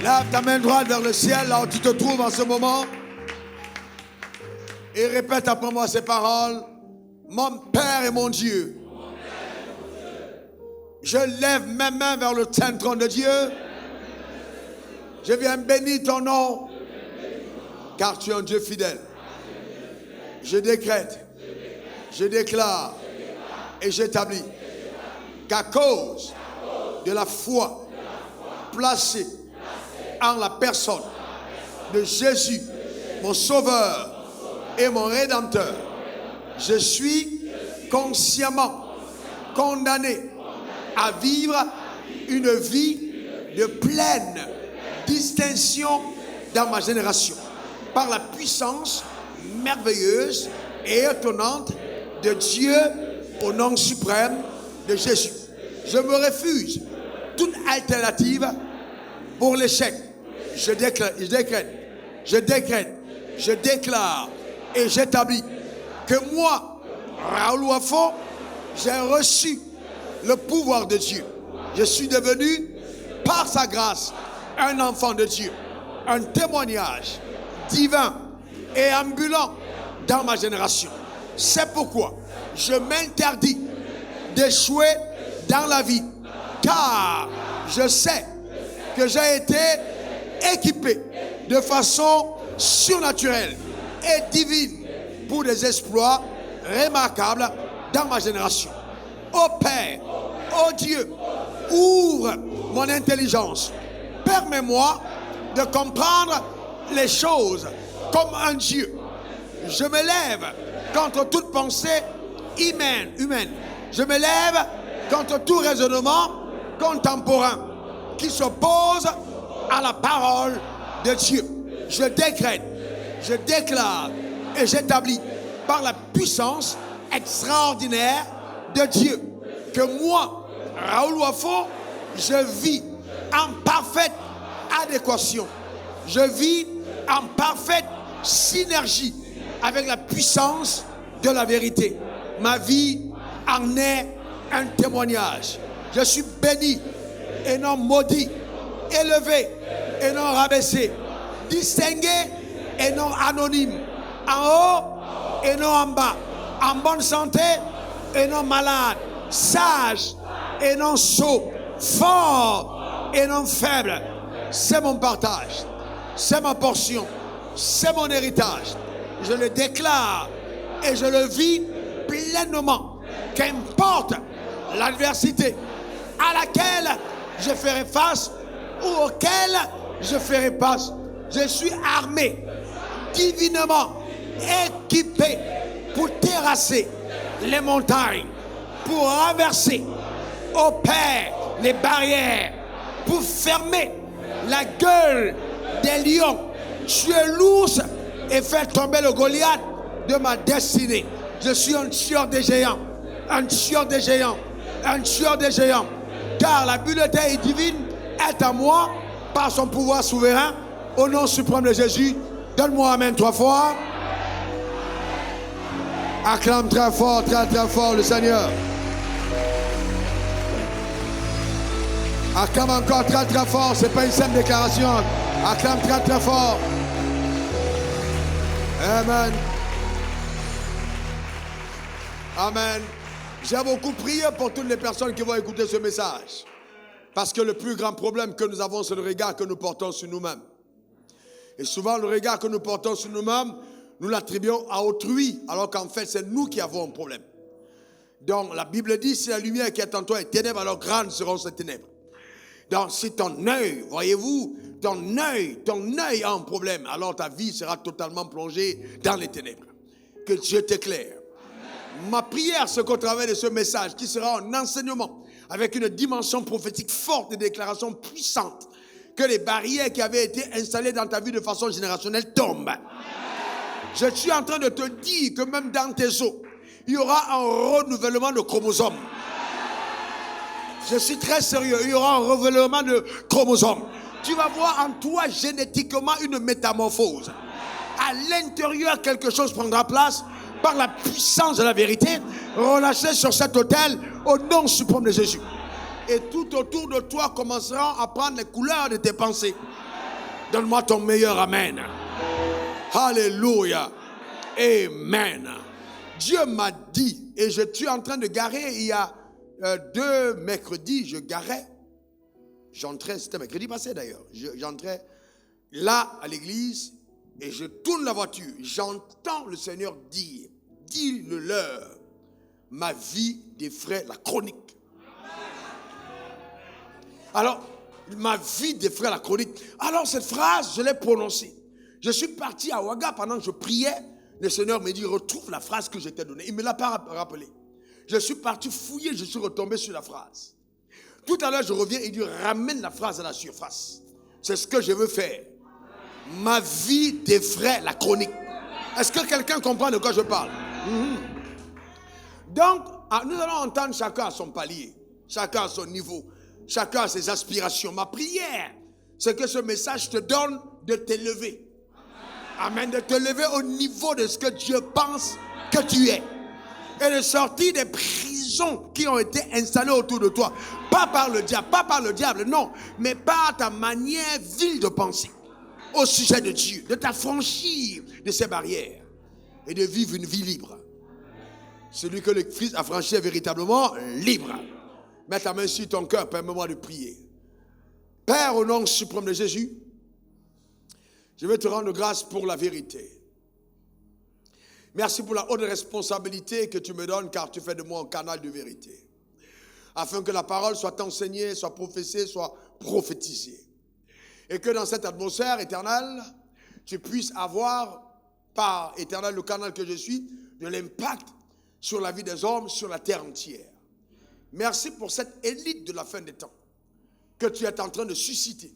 Lève ta main droite vers le ciel, là où tu te trouves en ce moment. Et répète après moi ces paroles. Mon Père et mon Dieu. Je lève mes mains vers le saint trône de Dieu. Je viens bénir ton nom. Car tu es un Dieu fidèle. Je décrète, je déclare et j'établis qu'à cause de la foi placée en la personne de Jésus, mon Sauveur et mon Rédempteur, je suis consciemment condamné à vivre une vie de pleine distinction dans ma génération par la puissance merveilleuse et étonnante de Dieu au nom suprême de Jésus. Je me refuse toute alternative pour l'échec. Je déclare et j'établis que moi, Raoul Wafo, j'ai reçu le pouvoir de Dieu. Je suis devenu, par sa grâce, un enfant de Dieu, un témoignage divin et ambulant dans ma génération. C'est pourquoi je m'interdis d'échouer dans la vie, car je sais que j'ai été équipé de façon surnaturelle et divine pour des exploits remarquables dans ma génération. Ô Père, ô Dieu, ouvre mon intelligence. Permets-moi de comprendre les choses comme un Dieu. Je me lève contre toute pensée humaine. Je me lève contre tout raisonnement contemporain qui s'oppose à la parole de Dieu. Je décrète, je déclare et j'établis par la puissance extraordinaire de Dieu que moi, Raoul Wafo, je vis en parfaite adéquation. Je vis en parfaite synergie avec la puissance de la vérité. Ma vie en est un témoignage. Je suis béni et non maudit, élevé et non rabaissé, distingué et non anonyme, en haut et non en bas, en bonne santé et non malade, sage et non sot, fort et non faible. C'est mon partage, c'est ma portion, c'est mon héritage. Je le déclare et je le vis pleinement. Qu'importe l'adversité à laquelle je ferai face ou auquel je ferai face, je suis armé, divinement équipé pour terrasser les montagnes, pour renverser au Père les barrières, pour fermer la gueule des lions, tuer l'ours et faire tomber le Goliath de ma destinée. Je suis un tueur des géants, un tueur des géants, un tueur des géants, car la bibliothèque divine est à moi par son pouvoir souverain. Au nom suprême de Jésus, donne-moi amen 3 fois. Acclame très fort le Seigneur. Acclame encore très fort, c'est pas une simple déclaration. Acclame très fort. Amen. Amen. J'ai beaucoup prié pour toutes les personnes qui vont écouter ce message. Parce que le plus grand problème que nous avons, c'est le regard que nous portons sur nous-mêmes. Et souvent, le regard que nous portons sur nous-mêmes, nous l'attribuons à autrui, alors qu'en fait, c'est nous qui avons un problème. Donc, la Bible dit, si la lumière qui est en toi est ténèbre, alors grandes seront ces ténèbres. Donc, si ton œil, voyez-vous, ton œil a un problème, alors ta vie sera totalement plongée dans les ténèbres. Que Dieu t'éclaire. Ma prière, c'est qu'au travers de ce message, qui sera un enseignement, avec une dimension prophétique forte et déclaration puissante, que les barrières qui avaient été installées dans ta vie de façon générationnelle tombent. Je suis en train de te dire que même dans tes os, il y aura un renouvellement de chromosomes. Je suis très sérieux, il y aura un renouvellement de chromosomes. Tu vas voir en toi génétiquement une métamorphose. À l'intérieur, quelque chose prendra place par la puissance de la vérité, relâchée sur cet autel au nom suprême de Jésus. Et tout autour de toi commenceront à prendre les couleurs de tes pensées. Donne-moi ton meilleur amen. Alléluia. Amen. Dieu m'a dit, et je suis en train de garer, il y a 2 mercredis, je garais. J'entrais, c'était mercredi passé d'ailleurs. J'entrais là à l'église et je tourne la voiture. J'entends le Seigneur dire, dis-le leur, ma vie défraie la chronique. Alors, ma vie défraie la chronique. Alors cette phrase, je l'ai prononcée. Je suis parti à Ouaga pendant que je priais. Le Seigneur me dit, retrouve la phrase que je t'ai donnée. Il ne me l'a pas rappelée. Je suis parti fouiller, je suis retombé sur la phrase. Tout à l'heure, je reviens et il dit, ramène la phrase à la surface. C'est ce que je veux faire. Ma vie défraie la chronique. Est-ce que quelqu'un comprend de quoi je parle? Donc, nous allons entendre chacun à son palier, chacun à son niveau, chacun à ses aspirations. Ma prière, c'est que ce message te donne de t'élever. Amen, de te lever au niveau de ce que Dieu pense que tu es. Et de sortir des prisons qui ont été installées autour de toi. Pas par le diable, non, mais par ta manière vile de penser au sujet de Dieu, de t'affranchir de ces barrières et de vivre une vie libre. Celui que le Christ a franchi est véritablement libre. Mets ta main sur ton cœur, permets-moi de prier. Père, au nom suprême de Jésus, je veux te rendre grâce pour la vérité. Merci pour la haute responsabilité que tu me donnes, car tu fais de moi un canal de vérité. Afin que la parole soit enseignée, soit prophétisée, soit prophétisée. Et que dans cette atmosphère éternelle, tu puisses avoir, par éternel le canal que je suis, de l'impact sur la vie des hommes, sur la terre entière. Merci pour cette élite de la fin des temps que tu es en train de susciter.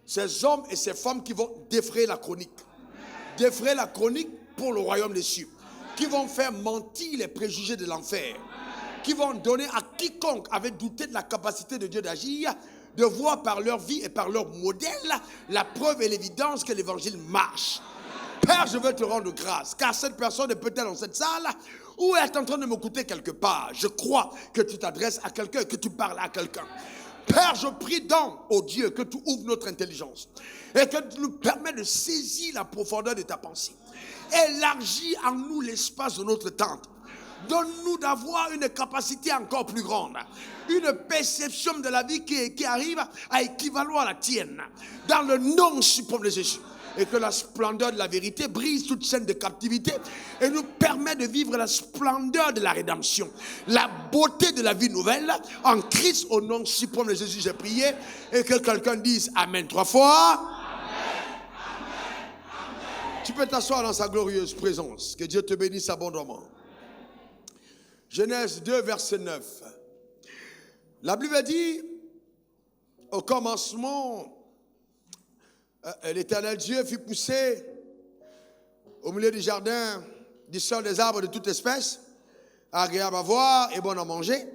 Ces hommes et ces femmes qui vont défrayer la chronique. Défrayer la chronique pour le royaume des cieux. Qui vont faire mentir les préjugés de l'enfer. Qui vont donner à quiconque avait douté de la capacité de Dieu d'agir, de voir par leur vie et par leur modèle la preuve et l'évidence que l'évangile marche. Père, je veux te rendre grâce, car cette personne est peut-être dans cette salle ou est en train de m'écouter quelque part. Je crois que tu t'adresses à quelqu'un, que tu parles à quelqu'un. Père, je prie donc, oh Dieu, que tu ouvres notre intelligence et que tu nous permets de saisir la profondeur de ta pensée. Élargis en nous l'espace de notre tente. Donne-nous d'avoir une capacité encore plus grande, une perception de la vie qui arrive à équivaloir à la tienne, dans le nom suprême de Jésus. Et que la splendeur de la vérité brise toute chaîne de captivité et nous permet de vivre la splendeur de la rédemption, la beauté de la vie nouvelle en Christ. Au nom suprême de Jésus, j'ai prié. Et que quelqu'un dise Amen 3 fois. Amen, amen, amen. Tu peux t'asseoir dans sa glorieuse présence. Que Dieu te bénisse abondamment. Genèse 2, verset 9. La Bible dit, au commencement, l'Éternel Dieu fit pousser au milieu du jardin du sol des arbres de toute espèce, agréable à voir et bon à manger,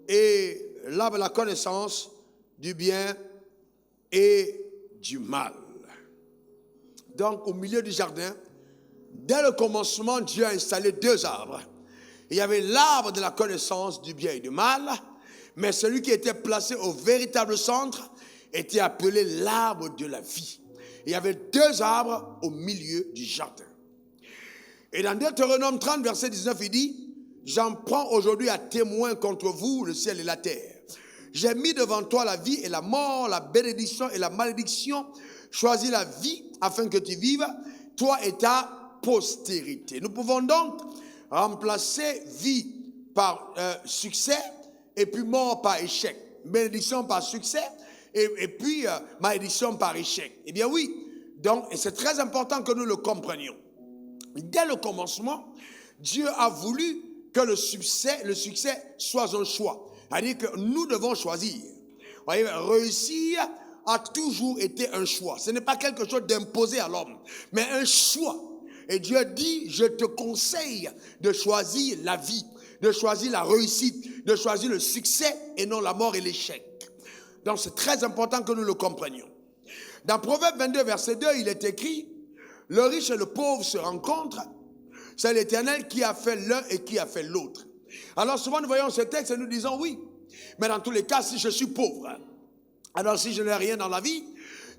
et l'arbre de la connaissance du bien et du mal. Donc, au milieu du jardin, dès le commencement, Dieu a installé 2 arbres. Il y avait l'arbre de la connaissance du bien et du mal, mais celui qui était placé au véritable centre était appelé l'arbre de la vie. Il y avait 2 arbres au milieu du jardin. Et dans Deutéronome 30, verset 19, il dit, j'en prends aujourd'hui à témoin contre vous le ciel et la terre. J'ai mis devant toi la vie et la mort, la bénédiction et la malédiction. Choisis la vie afin que tu vives, toi et ta postérité. Nous pouvons donc remplacer vie par succès et puis mort par échec. Bénédiction par succès et puis malédiction par échec. Eh bien oui, donc, et c'est très important que nous le comprenions. Dès le commencement, Dieu a voulu que le succès soit un choix. C'est-à-dire que nous devons choisir. Vous voyez, réussir a toujours été un choix. Ce n'est pas quelque chose d'imposé à l'homme, mais un choix. Et Dieu dit, je te conseille de choisir la vie, de choisir la réussite, de choisir le succès et non la mort et l'échec. Donc c'est très important que nous le comprenions. Dans Proverbe 22, verset 2, il est écrit, le riche et le pauvre se rencontrent, c'est l'Éternel qui a fait l'un et qui a fait l'autre. Alors souvent nous voyons ce texte et nous disons oui, mais dans tous les cas, si je suis pauvre, alors si je n'ai rien dans la vie,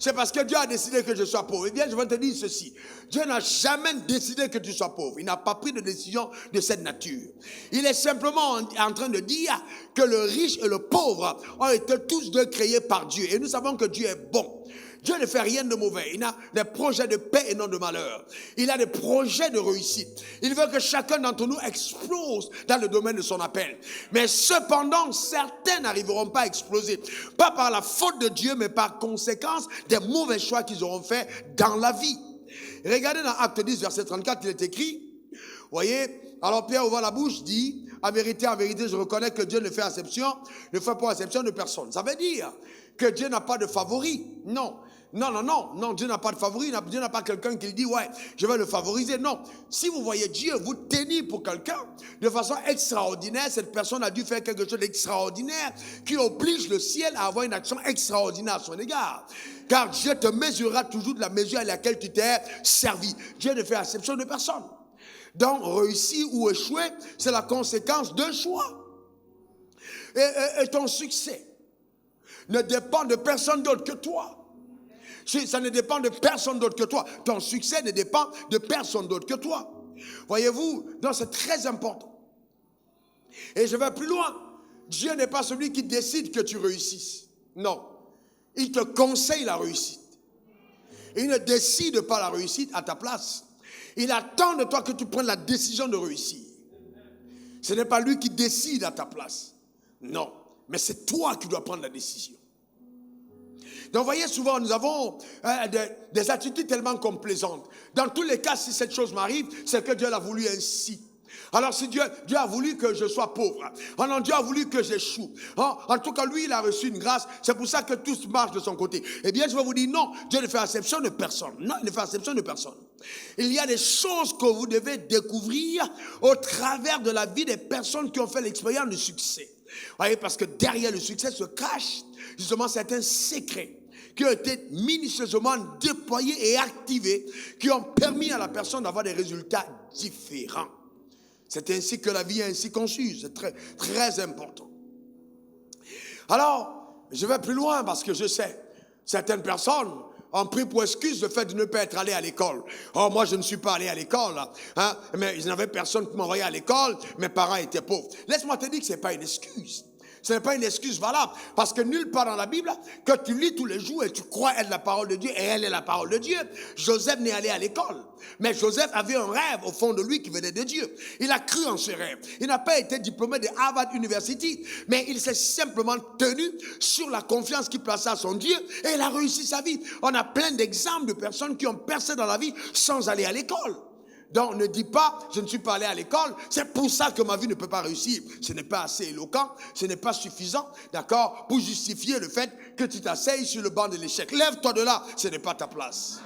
c'est parce que Dieu a décidé que je sois pauvre. Eh bien, je vais te dire ceci. Dieu n'a jamais décidé que tu sois pauvre. Il n'a pas pris de décision de cette nature. Il est simplement en train de dire que le riche et le pauvre ont été tous deux créés par Dieu. Et nous savons que Dieu est bon. Dieu ne fait rien de mauvais. Il a des projets de paix et non de malheur. Il a des projets de réussite. Il veut que chacun d'entre nous explose dans le domaine de son appel. Mais cependant, certains n'arriveront pas à exploser. Pas par la faute de Dieu, mais par conséquence des mauvais choix qu'ils auront faits dans la vie. Regardez dans Acte 10, verset 34, il est écrit, voyez, alors Pierre ouvre la bouche, dit, en vérité, je reconnais que Dieu ne fait pas exception de personne. Ça veut dire que Dieu n'a pas de favori. Non, Dieu n'a pas de favori. Dieu n'a pas quelqu'un qui dit, ouais, je vais le favoriser. Non, si vous voyez Dieu vous tenir pour quelqu'un de façon extraordinaire, cette personne a dû faire quelque chose d'extraordinaire qui oblige le ciel à avoir une action extraordinaire à son égard. Car Dieu te mesurera toujours de la mesure à laquelle tu t'es servi. Dieu ne fait exception de personne. Donc, réussir ou échouer, c'est la conséquence d'un choix. Et ton succès ne dépend de personne d'autre que toi. Ça ne dépend de personne d'autre que toi. Ton succès ne dépend de personne d'autre que toi. Voyez-vous, donc c'est très important. Et je vais plus loin. Dieu n'est pas celui qui décide que tu réussisses. Non. Il te conseille la réussite. Il ne décide pas la réussite à ta place. Il attend de toi que tu prennes la décision de réussir. Ce n'est pas lui qui décide à ta place. Non. Mais c'est toi qui dois prendre la décision. Donc, vous voyez, souvent, nous avons des attitudes tellement complaisantes. Dans tous les cas, si cette chose m'arrive, c'est que Dieu l'a voulu ainsi. Alors, si Dieu a voulu que je sois pauvre, alors Dieu a voulu que j'échoue. En tout cas, lui, il a reçu une grâce. C'est pour ça que tout marche de son côté. Eh bien, je vais vous dire, non, Dieu ne fait exception de personne. Non, il ne fait exception de personne. Il y a des choses que vous devez découvrir au travers de la vie des personnes qui ont fait l'expérience du succès. Vous voyez, parce que derrière le succès se cachent justement certains secrets qui ont été minutieusement déployés et activés, qui ont permis à la personne d'avoir des résultats différents. C'est ainsi que la vie est ainsi conçue. C'est très, très important. Alors, je vais plus loin parce que je sais, certaines personnes ont pris pour excuse le fait de ne pas être allé à l'école. Oh, moi, je ne suis pas allé à l'école, hein, mais il n'y avait personne qui m'envoyait à l'école. Mes parents étaient pauvres. Laisse-moi te dire que ce n'est pas une excuse. Ce n'est pas une excuse valable. Parce que nulle part dans la Bible, que tu lis tous les jours et tu crois être la parole de Dieu, et elle est la parole de Dieu. Joseph n'est allé à l'école. Mais Joseph avait un rêve au fond de lui qui venait de Dieu. Il a cru en ce rêve. Il n'a pas été diplômé de Harvard University, mais il s'est simplement tenu sur la confiance qu'il plaçait à son Dieu et il a réussi sa vie. On a plein d'exemples de personnes qui ont percé dans la vie sans aller à l'école. Donc, ne dis pas, je ne suis pas allé à l'école, c'est pour ça que ma vie ne peut pas réussir. Ce n'est pas assez éloquent, ce n'est pas suffisant, d'accord, pour justifier le fait que tu t'asseyes sur le banc de l'échec. Lève-toi de là, ce n'est pas ta place.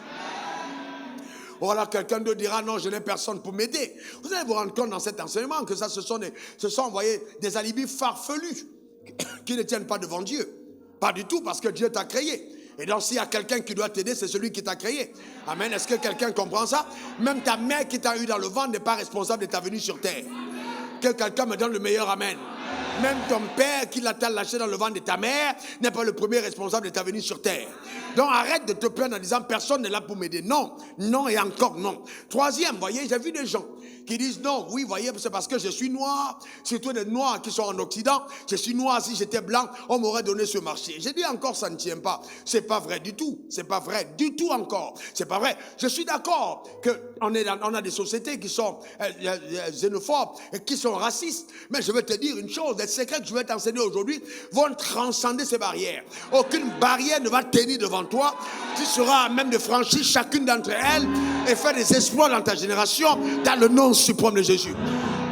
Voilà, quelqu'un d'autre dira, non, je n'ai personne pour m'aider. Vous allez vous rendre compte dans cet enseignement que ça, ce sont, vous voyez, des alibis farfelus qui ne tiennent pas devant Dieu. Pas du tout, parce que Dieu t'a créé. Et donc, s'il y a quelqu'un qui doit t'aider, c'est celui qui t'a créé. Amen. Est-ce que quelqu'un comprend ça? Même ta mère qui t'a eu dans le ventre n'est pas responsable de ta venue sur terre. Que quelqu'un me donne le meilleur amen. Même ton père qui t'a lâché dans le ventre de ta mère n'est pas le premier responsable de ta venue sur terre. Donc arrête de te plaindre en disant personne n'est là pour m'aider. Non, non et encore non. Troisième, voyez, j'ai vu des gens qui disent non, oui, voyez, c'est parce que je suis noir, surtout des noirs qui sont en Occident, je suis noir, si j'étais blanc, on m'aurait donné ce marché. J'ai dit encore, ça ne tient pas. C'est pas vrai du tout. C'est pas vrai du tout encore. C'est pas vrai. Je suis d'accord qu'on a des sociétés qui sont xénophobes et qui sont racistes, mais je vais te dire une chose, les secrets que je vais t'enseigner aujourd'hui vont transcender ces barrières. Aucune barrière ne va tenir devant toi. Tu seras à même de franchir chacune d'entre elles et faire des exploits dans ta génération dans le nom suprême de Jésus.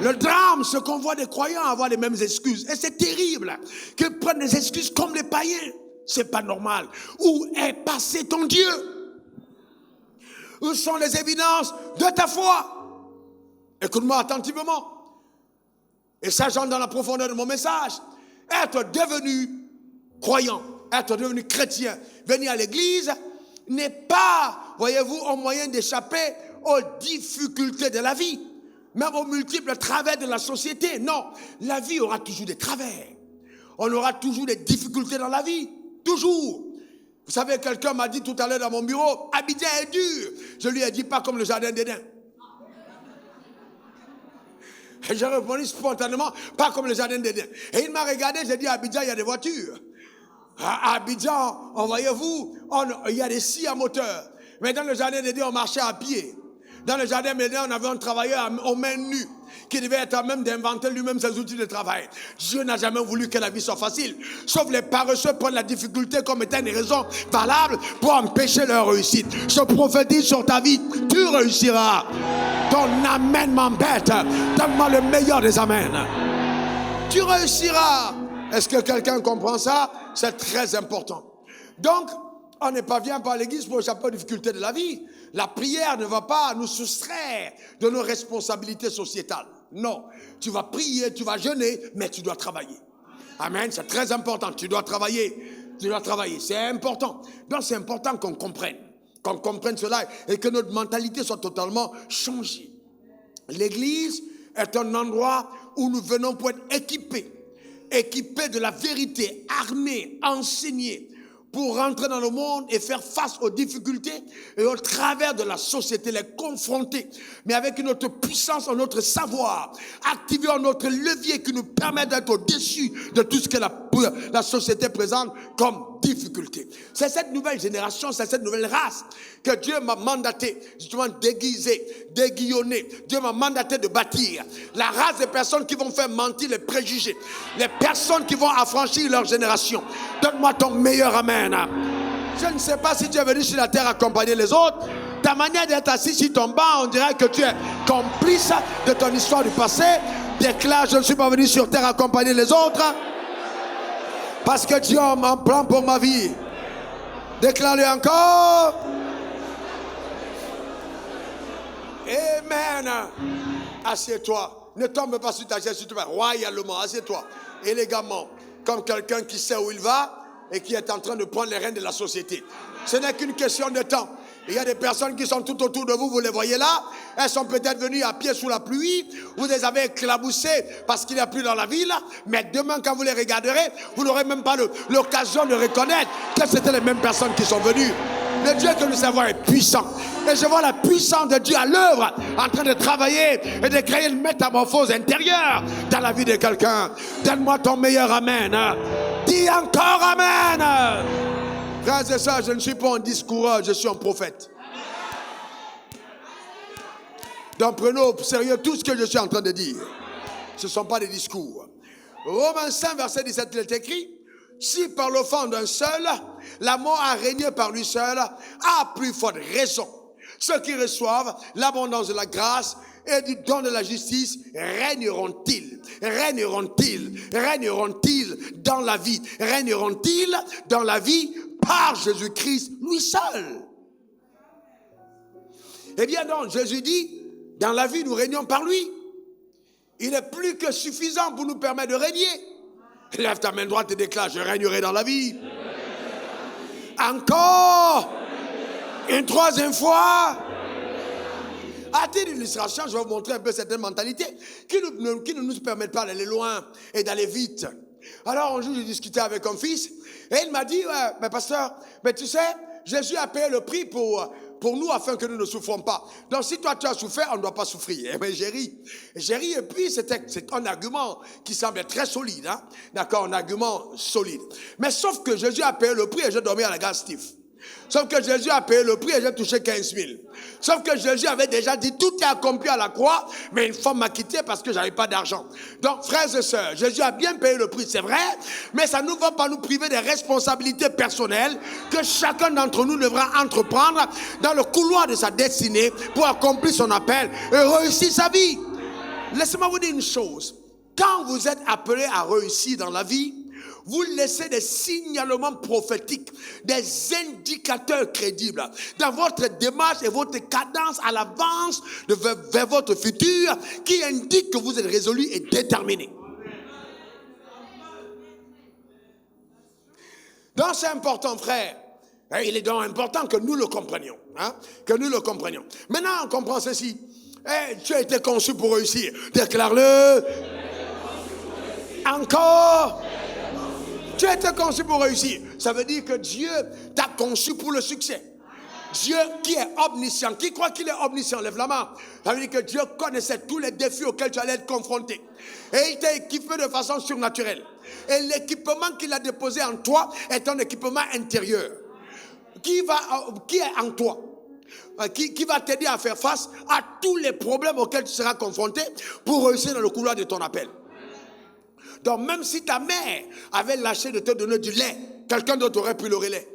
Le drame, c'est qu'on voit des croyants avoir les mêmes excuses. Et c'est terrible qu'ils prennent des excuses comme les païens. C'est pas normal. Où est passé ton Dieu? Où sont les évidences de ta foi? Écoute-moi attentivement. Et ça, j'entre dans la profondeur de mon message. Être devenu croyant, être devenu chrétien, venir à l'église n'est pas, voyez-vous, un moyen d'échapper aux difficultés de la vie, même aux multiples travers de la société. Non, la vie aura toujours des travers. On aura toujours des difficultés dans la vie, toujours. Vous savez, quelqu'un m'a dit tout à l'heure dans mon bureau, Abidjan est dur. Je lui ai dit pas comme le jardin d'Éden. Et j'ai répondu spontanément, pas comme le jardin d'Éden. Et il m'a regardé, j'ai dit, à Abidjan, il y a des voitures. À Abidjan, voyez-vous, il y a des scies à moteur. Mais dans le jardin d'Éden, on marchait à pied. Dans le jardin d'Éden, on avait un travailleur aux mains nues qui devait être à même d'inventer lui-même ses outils de travail. Dieu n'a jamais voulu que la vie soit facile. Sauf les paresseux prennent la difficulté comme étant une raison valable pour empêcher leur réussite. Je prophétise sur ta vie, tu réussiras. Ton amen m'embête. Donne-moi le meilleur des amens. Tu réussiras. Est-ce que quelqu'un comprend ça? C'est très important. Donc, on ne parvient pas à l'église pour échapper aux difficultés de la vie. La prière ne va pas nous soustraire de nos responsabilités sociétales. Non, tu vas prier, tu vas jeûner, mais tu dois travailler. Amen, c'est très important. Tu dois travailler. Tu dois travailler, c'est important. Donc c'est important qu'on comprenne cela et que notre mentalité soit totalement changée. L'église est un endroit où nous venons pour être équipés de la vérité, armés, enseignés, pour rentrer dans le monde et faire face aux difficultés et au travers de la société, les confronter, mais avec une autre puissance, un autre savoir, activer un autre levier qui nous permet d'être au-dessus de tout ce que la société présente comme difficulté. C'est cette nouvelle génération, c'est cette nouvelle race que Dieu m'a mandaté, justement déguillonner. Dieu m'a mandaté de bâtir. La race des personnes qui vont faire mentir les préjugés, les personnes qui vont affranchir leur génération. Donne-moi ton meilleur amen. Je ne sais pas si tu es venu sur la terre accompagner les autres. Ta manière d'être assis sur ton banc, on dirait que tu es complice de ton histoire du passé. Déclare, je ne suis pas venu sur terre accompagner les autres, parce que Dieu a un plan pour ma vie. Déclare-le encore. Amen. Assieds-toi. Ne tombe pas sur ta chaise, s'il te plaît. Royalement, assieds-toi. Élégamment. Comme quelqu'un qui sait où il va et qui est en train de prendre les rênes de la société. Ce n'est qu'une question de temps. Il y a des personnes qui sont tout autour de vous, vous les voyez là. Elles sont peut-être venues à pied sous la pluie. Vous les avez éclaboussées parce qu'il n'y a plus dans la ville. Mais demain, quand vous les regarderez, vous n'aurez même pas l'occasion de reconnaître que c'était les mêmes personnes qui sont venues. Le Dieu que nous servons est puissant. Et je vois la puissance de Dieu à l'œuvre, en train de travailler et de créer une métamorphose intérieure dans la vie de quelqu'un. Donne-moi ton meilleur amen. Dis encore amen. Frères et sœurs, je ne suis pas un discoureur, je suis un prophète. Donc prenez au sérieux tout ce que je suis en train de dire. Ce ne sont pas des discours. Romains 5, verset 17, il est écrit: si par l'offense d'un seul, la mort a régné par lui seul, à plus forte raison, ceux qui reçoivent l'abondance de la grâce et du don de la justice régneront-ils dans la vie? Régneront-ils dans la vie par Jésus-Christ, lui seul? Eh bien donc, Jésus dit, dans la vie, nous régnons par lui. Il est plus que suffisant pour nous permettre de régner. Lève ta main droite et déclare: je régnerai dans la vie. Encore une troisième fois. À titre d'illustration, je vais vous montrer un peu certaines mentalités qui ne nous permettent pas d'aller loin et d'aller vite. Alors un jour, j'ai discuté avec un fils et il m'a dit: ouais, mais pasteur, mais tu sais, Jésus a payé le prix pour nous afin que nous ne souffrons pas. Donc si toi tu as souffert, on ne doit pas souffrir. Eh bien j'ai ri et puis c'est un argument qui semble très solide, hein? D'accord, un argument solide. Mais sauf que Jésus a payé le prix et j'ai dormi à la gare Steve. Sauf que Jésus a payé le prix et j'ai touché 15 000. Sauf que Jésus avait déjà dit: tout est accompli à la croix, mais une femme m'a quitté parce que j'avais pas d'argent. Donc frères et sœurs, Jésus a bien payé le prix, c'est vrai, mais ça ne va pas nous priver des responsabilités personnelles que chacun d'entre nous devra entreprendre dans le couloir de sa destinée pour accomplir son appel et réussir sa vie. Laissez-moi vous dire une chose: quand vous êtes appelé à réussir dans la vie, vous laissez des signalements prophétiques, des indicateurs crédibles dans votre démarche et votre cadence à l'avance vers votre futur qui indiquent que vous êtes résolu et déterminé. Donc c'est important, frère. Il est donc important que nous le comprenions. Hein? Que nous le comprenions. Maintenant, on comprend ceci. Tu as été conçu pour réussir. Déclare-le. Encore. Tu as été conçu pour réussir. Ça veut dire que Dieu t'a conçu pour le succès. Dieu qui est omniscient, qui croit qu'il est omniscient, lève la main. Ça veut dire que Dieu connaissait tous les défis auxquels tu allais être confronté. Et il t'a équipé de façon surnaturelle. Et l'équipement qu'il a déposé en toi est un équipement intérieur. Qui est en toi? Qui va t'aider à faire face à tous les problèmes auxquels tu seras confronté pour réussir dans le couloir de ton appel. Donc même si ta mère avait lâché de te donner du lait, quelqu'un d'autre aurait pu le relais.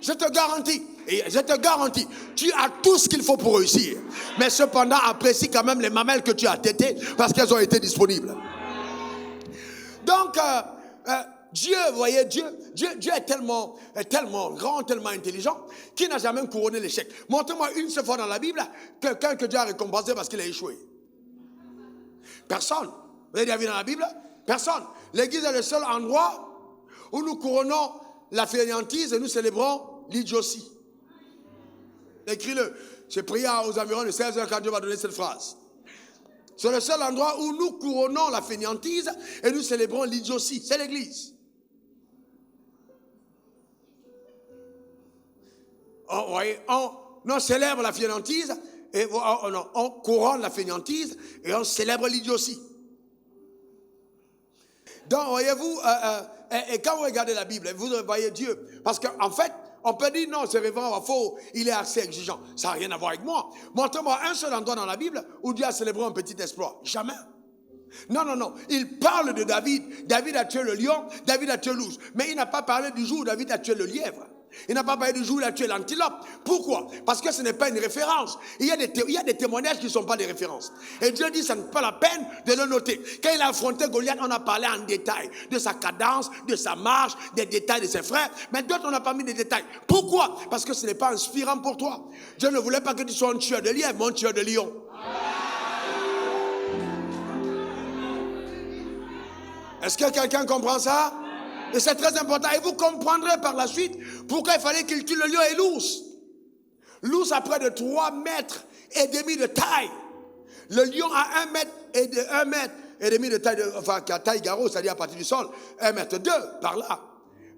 Je te garantis, tu as tout ce qu'il faut pour réussir. Mais cependant, apprécie quand même les mamelles que tu as tétées parce qu'elles ont été disponibles. Donc, Dieu, vous voyez, Dieu est tellement grand, tellement intelligent qu'il n'a jamais couronné l'échec. Montrez-moi une seule fois dans la Bible quelqu'un que Dieu a récompensé parce qu'il a échoué. Personne. Vous avez déjà vu dans la Bible? Personne. L'église est le seul endroit où nous couronnons la fainéantise et nous célébrons l'idiotie. Écris-le. J'ai prié aux environs de 16h quand Dieu va donner cette phrase. C'est le seul endroit où nous couronnons la fainéantise et nous célébrons l'idiotie. C'est l'église. On célèbre la fainéantise et on couronne la fainéantise et on célèbre l'idiotie. Donc, voyez-vous, et quand vous regardez la Bible, vous voyez Dieu. Parce qu'en fait, on peut dire non, c'est révérend, faux, il est assez exigeant. Ça n'a rien à voir avec moi. Montrez-moi un seul endroit dans la Bible où Dieu a célébré un petit exploit. Jamais. Non. Il parle de David. David a tué le lion, David a tué l'ours. Mais il n'a pas parlé du jour où David a tué le lièvre. Il n'a pas parlé du jour où il a tué l'antilope. Pourquoi? Parce que ce n'est pas une référence. Il y a des témoignages qui ne sont pas des références. Et Dieu dit, ça n'est pas la peine de le noter. Quand il a affronté Goliath, on a parlé en détail de sa cadence, de sa marche, des détails de ses frères. Mais d'autres, on n'a pas mis des détails. Pourquoi? Parce que ce n'est pas inspirant pour toi. Dieu ne voulait pas que tu sois un tueur de lièvre, mais un tueur de lion. Est-ce que quelqu'un comprend ça? Et c'est très important. Et vous comprendrez par la suite pourquoi il fallait qu'il tue le lion et l'ours. L'ours a près de 3,5 mètres de taille. Le lion a 1 mètre et demi de taille, qu'à taille garrot, c'est-à-dire à partir du sol, 1,2 mètre par là.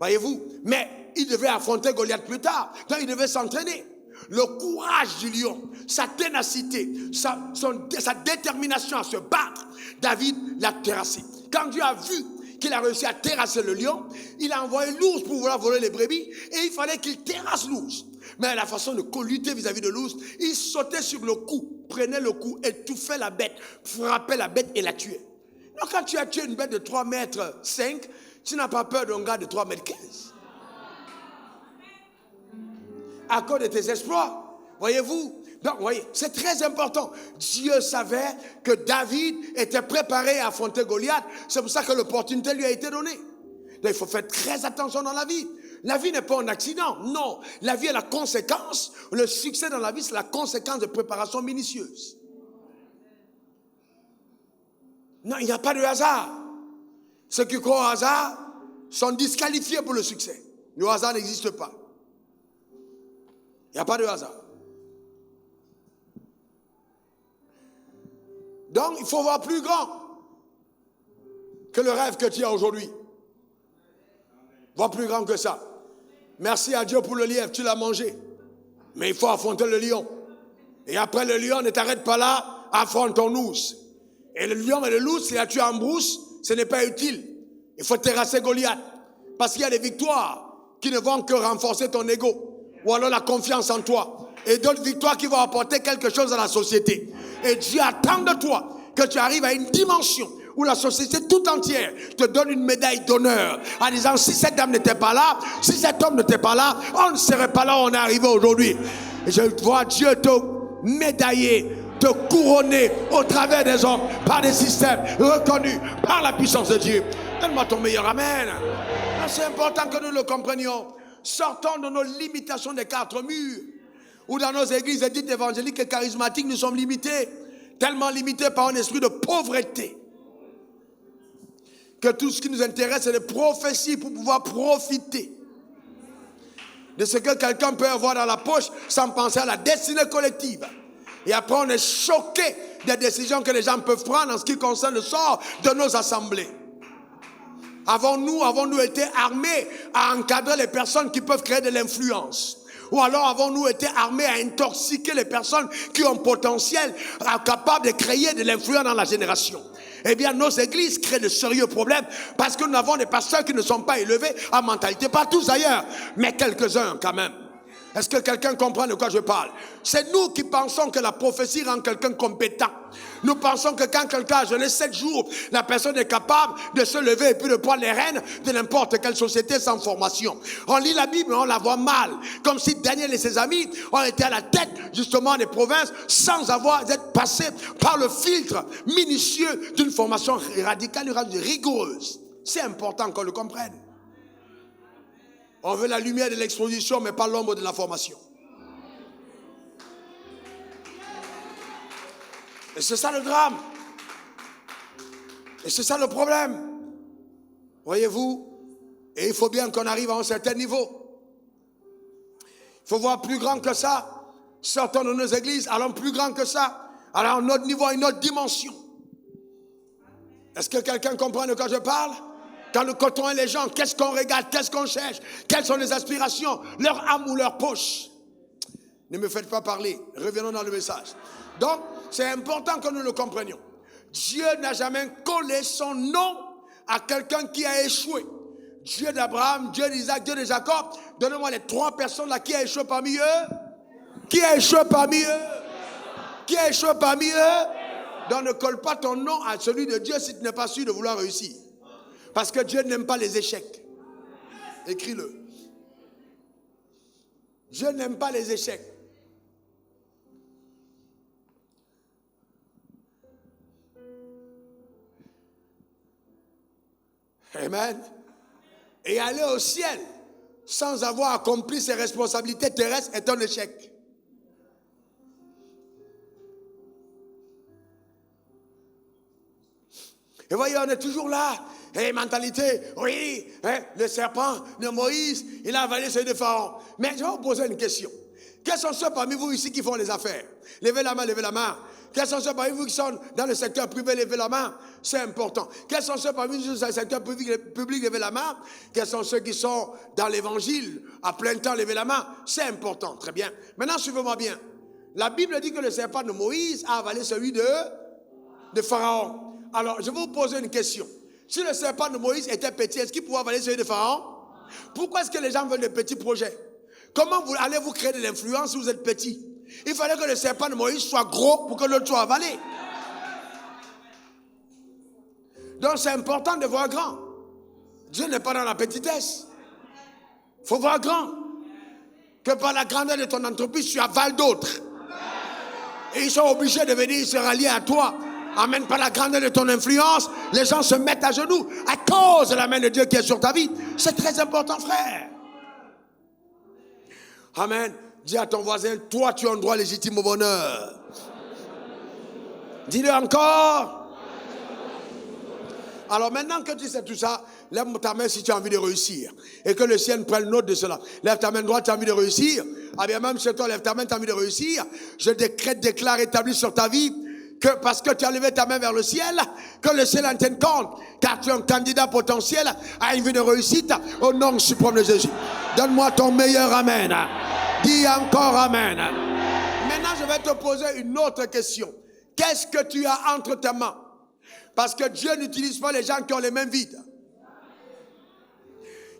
Voyez-vous? Mais il devait affronter Goliath plus tard. Donc il devait s'entraîner. Le courage du lion, sa ténacité, sa détermination à se battre, David l'a terrassé. Quand Dieu a vu qu'il a réussi à terrasser le lion, il a envoyé l'ours pour vouloir voler les brebis et il fallait qu'il terrasse l'ours. Mais la façon de lutter vis-à-vis de l'ours, il sautait sur le cou, prenait le cou, étouffait la bête, frappait la bête et la tuait. Donc quand tu as tué une bête de 3,5 mètres, tu n'as pas peur d'un gars de 3,15 mètres. À cause de tes exploits, voyez-vous. Donc, voyez, c'est très important. Dieu savait que David était préparé à affronter Goliath. C'est pour ça que l'opportunité lui a été donnée. Donc, il faut faire très attention dans la vie. La vie n'est pas un accident. Non, la vie est la conséquence. Le succès dans la vie, c'est la conséquence de préparation minutieuse. Non, il n'y a pas de hasard. Ceux qui croient au hasard sont disqualifiés pour le succès. Le hasard n'existe pas. Il n'y a pas de hasard. Donc, il faut voir plus grand que le rêve que tu as aujourd'hui. Voir plus grand que ça. Merci à Dieu pour le lièvre, tu l'as mangé. Mais il faut affronter le lion. Et après le lion, ne t'arrête pas là, affronte ton ours. Et le lion et le loup, si tu en brousse, ce n'est pas utile. Il faut terrasser Goliath. Parce qu'il y a des victoires qui ne vont que renforcer ton ego. Ou alors la confiance en toi. Et d'autres victoires qui vont apporter quelque chose à la société. Et Dieu attend de toi que tu arrives à une dimension où la société tout entière te donne une médaille d'honneur en disant si cette dame n'était pas là, si cet homme n'était pas là, on ne serait pas là où on est arrivé aujourd'hui. Et je vois Dieu te médailler, te couronner au travers des hommes par des systèmes reconnus par la puissance de Dieu. Donne-moi ton meilleur amen. C'est important que nous le comprenions. Sortons de nos limitations des 4 murs. Ou dans nos églises dites évangéliques et charismatiques, nous sommes limités, tellement limités par un esprit de pauvreté, que tout ce qui nous intéresse, c'est les prophéties pour pouvoir profiter de ce que quelqu'un peut avoir dans la poche sans penser à la destinée collective. Et après, on est choqué des décisions que les gens peuvent prendre en ce qui concerne le sort de nos assemblées. Avons-nous été armés à encadrer les personnes qui peuvent créer de l'influence? Ou alors avons-nous été armés à intoxiquer les personnes qui ont potentiel, capables de créer de l'influence dans la génération? Eh bien, nos églises créent de sérieux problèmes parce que nous avons des pasteurs qui ne sont pas élevés en mentalité. Pas tous d'ailleurs, mais quelques-uns quand même. Est-ce que quelqu'un comprend de quoi je parle? C'est nous qui pensons que la prophétie rend quelqu'un compétent. Nous pensons que quand quelqu'un a jeûné 7 jours, la personne est capable de se lever et puis de prendre les rênes de n'importe quelle société sans formation. On lit la Bible, mais on la voit mal. Comme si Daniel et ses amis ont été à la tête justement des provinces sans avoir été passés par le filtre minutieux d'une formation radicale, rigoureuse. C'est important qu'on le comprenne. On veut la lumière de l'exposition, mais pas l'ombre de la formation. Et c'est ça le drame. Et c'est ça le problème. Voyez-vous? Et il faut bien qu'on arrive à un certain niveau. Il faut voir plus grand que ça. Sortons de nos églises, allons plus grand que ça. Allons à un autre niveau, à une autre dimension. Est-ce que quelqu'un comprend de quoi je parle? Quand nous côtoyons les gens, qu'est-ce qu'on regarde, qu'est-ce qu'on cherche, quelles sont les aspirations, leur âme ou leur poche? Ne me faites pas parler, revenons dans le message. Donc, c'est important que nous le comprenions. Dieu n'a jamais collé son nom à quelqu'un qui a échoué. Dieu d'Abraham, Dieu d'Isaac, Dieu de Jacob, donnez-moi les 3 personnes là qui a échoué parmi eux. Qui a échoué parmi eux? Qui a échoué parmi eux? Donc ne colle pas ton nom à celui de Dieu si tu n'es pas sûr de vouloir réussir. Parce que Dieu n'aime pas les échecs. Écris-le. Dieu n'aime pas les échecs. Amen. Et aller au ciel sans avoir accompli ses responsabilités terrestres est un échec. Et voyez, on est toujours là. Et mentalité, oui, hein, le serpent de Moïse, il a avalé celui de Pharaon. Mais je vais vous poser une question. Quels sont ceux parmi vous ici qui font les affaires? Levez la main, levez la main. Quels sont ceux parmi vous qui sont dans le secteur privé? Levez la main. C'est important. Quels sont ceux parmi vous dans le secteur public? Levez la main. Quels sont ceux qui sont dans l'évangile à plein temps? Levez la main. C'est important. Très bien. Maintenant, suivez-moi bien. La Bible dit que le serpent de Moïse a avalé celui de Pharaon. Alors, je vais vous poser une question. Si le serpent de Moïse était petit, est-ce qu'il pouvait avaler celui de Pharaon? Pourquoi est-ce que les gens veulent des petits projets? Comment allez-vous créer de l'influence si vous êtes petit? Il fallait que le serpent de Moïse soit gros pour que l'autre soit avalé. Donc c'est important de voir grand. Dieu n'est pas dans la petitesse. Il faut voir grand. Que par la grandeur de ton entreprise, tu avales d'autres. Et ils sont obligés de venir se rallier à toi. Amen. Par la grandeur de ton influence, les gens se mettent à genoux à cause de la main de Dieu qui est sur ta vie. C'est très important, frère. Amen. Dis à ton voisin, toi tu as un droit légitime au bonheur. Dis-le encore. Alors maintenant que tu sais tout ça, lève ta main si tu as envie de réussir. Et que le ciel prenne note de cela. Lève ta main droite, tu as envie de réussir. Ah bien même chez toi, lève ta main, tu as envie de réussir. Je déclare, établi sur ta vie, que parce que tu as levé ta main vers le ciel, que le ciel en tienne compte, car tu es un candidat potentiel à une vie de réussite au nom suprême de Jésus. Donne-moi ton meilleur amen. Dis encore amen. Maintenant, je vais te poser une autre question. Qu'est-ce que tu as entre tes mains? Parce que Dieu n'utilise pas les gens qui ont les mains vides.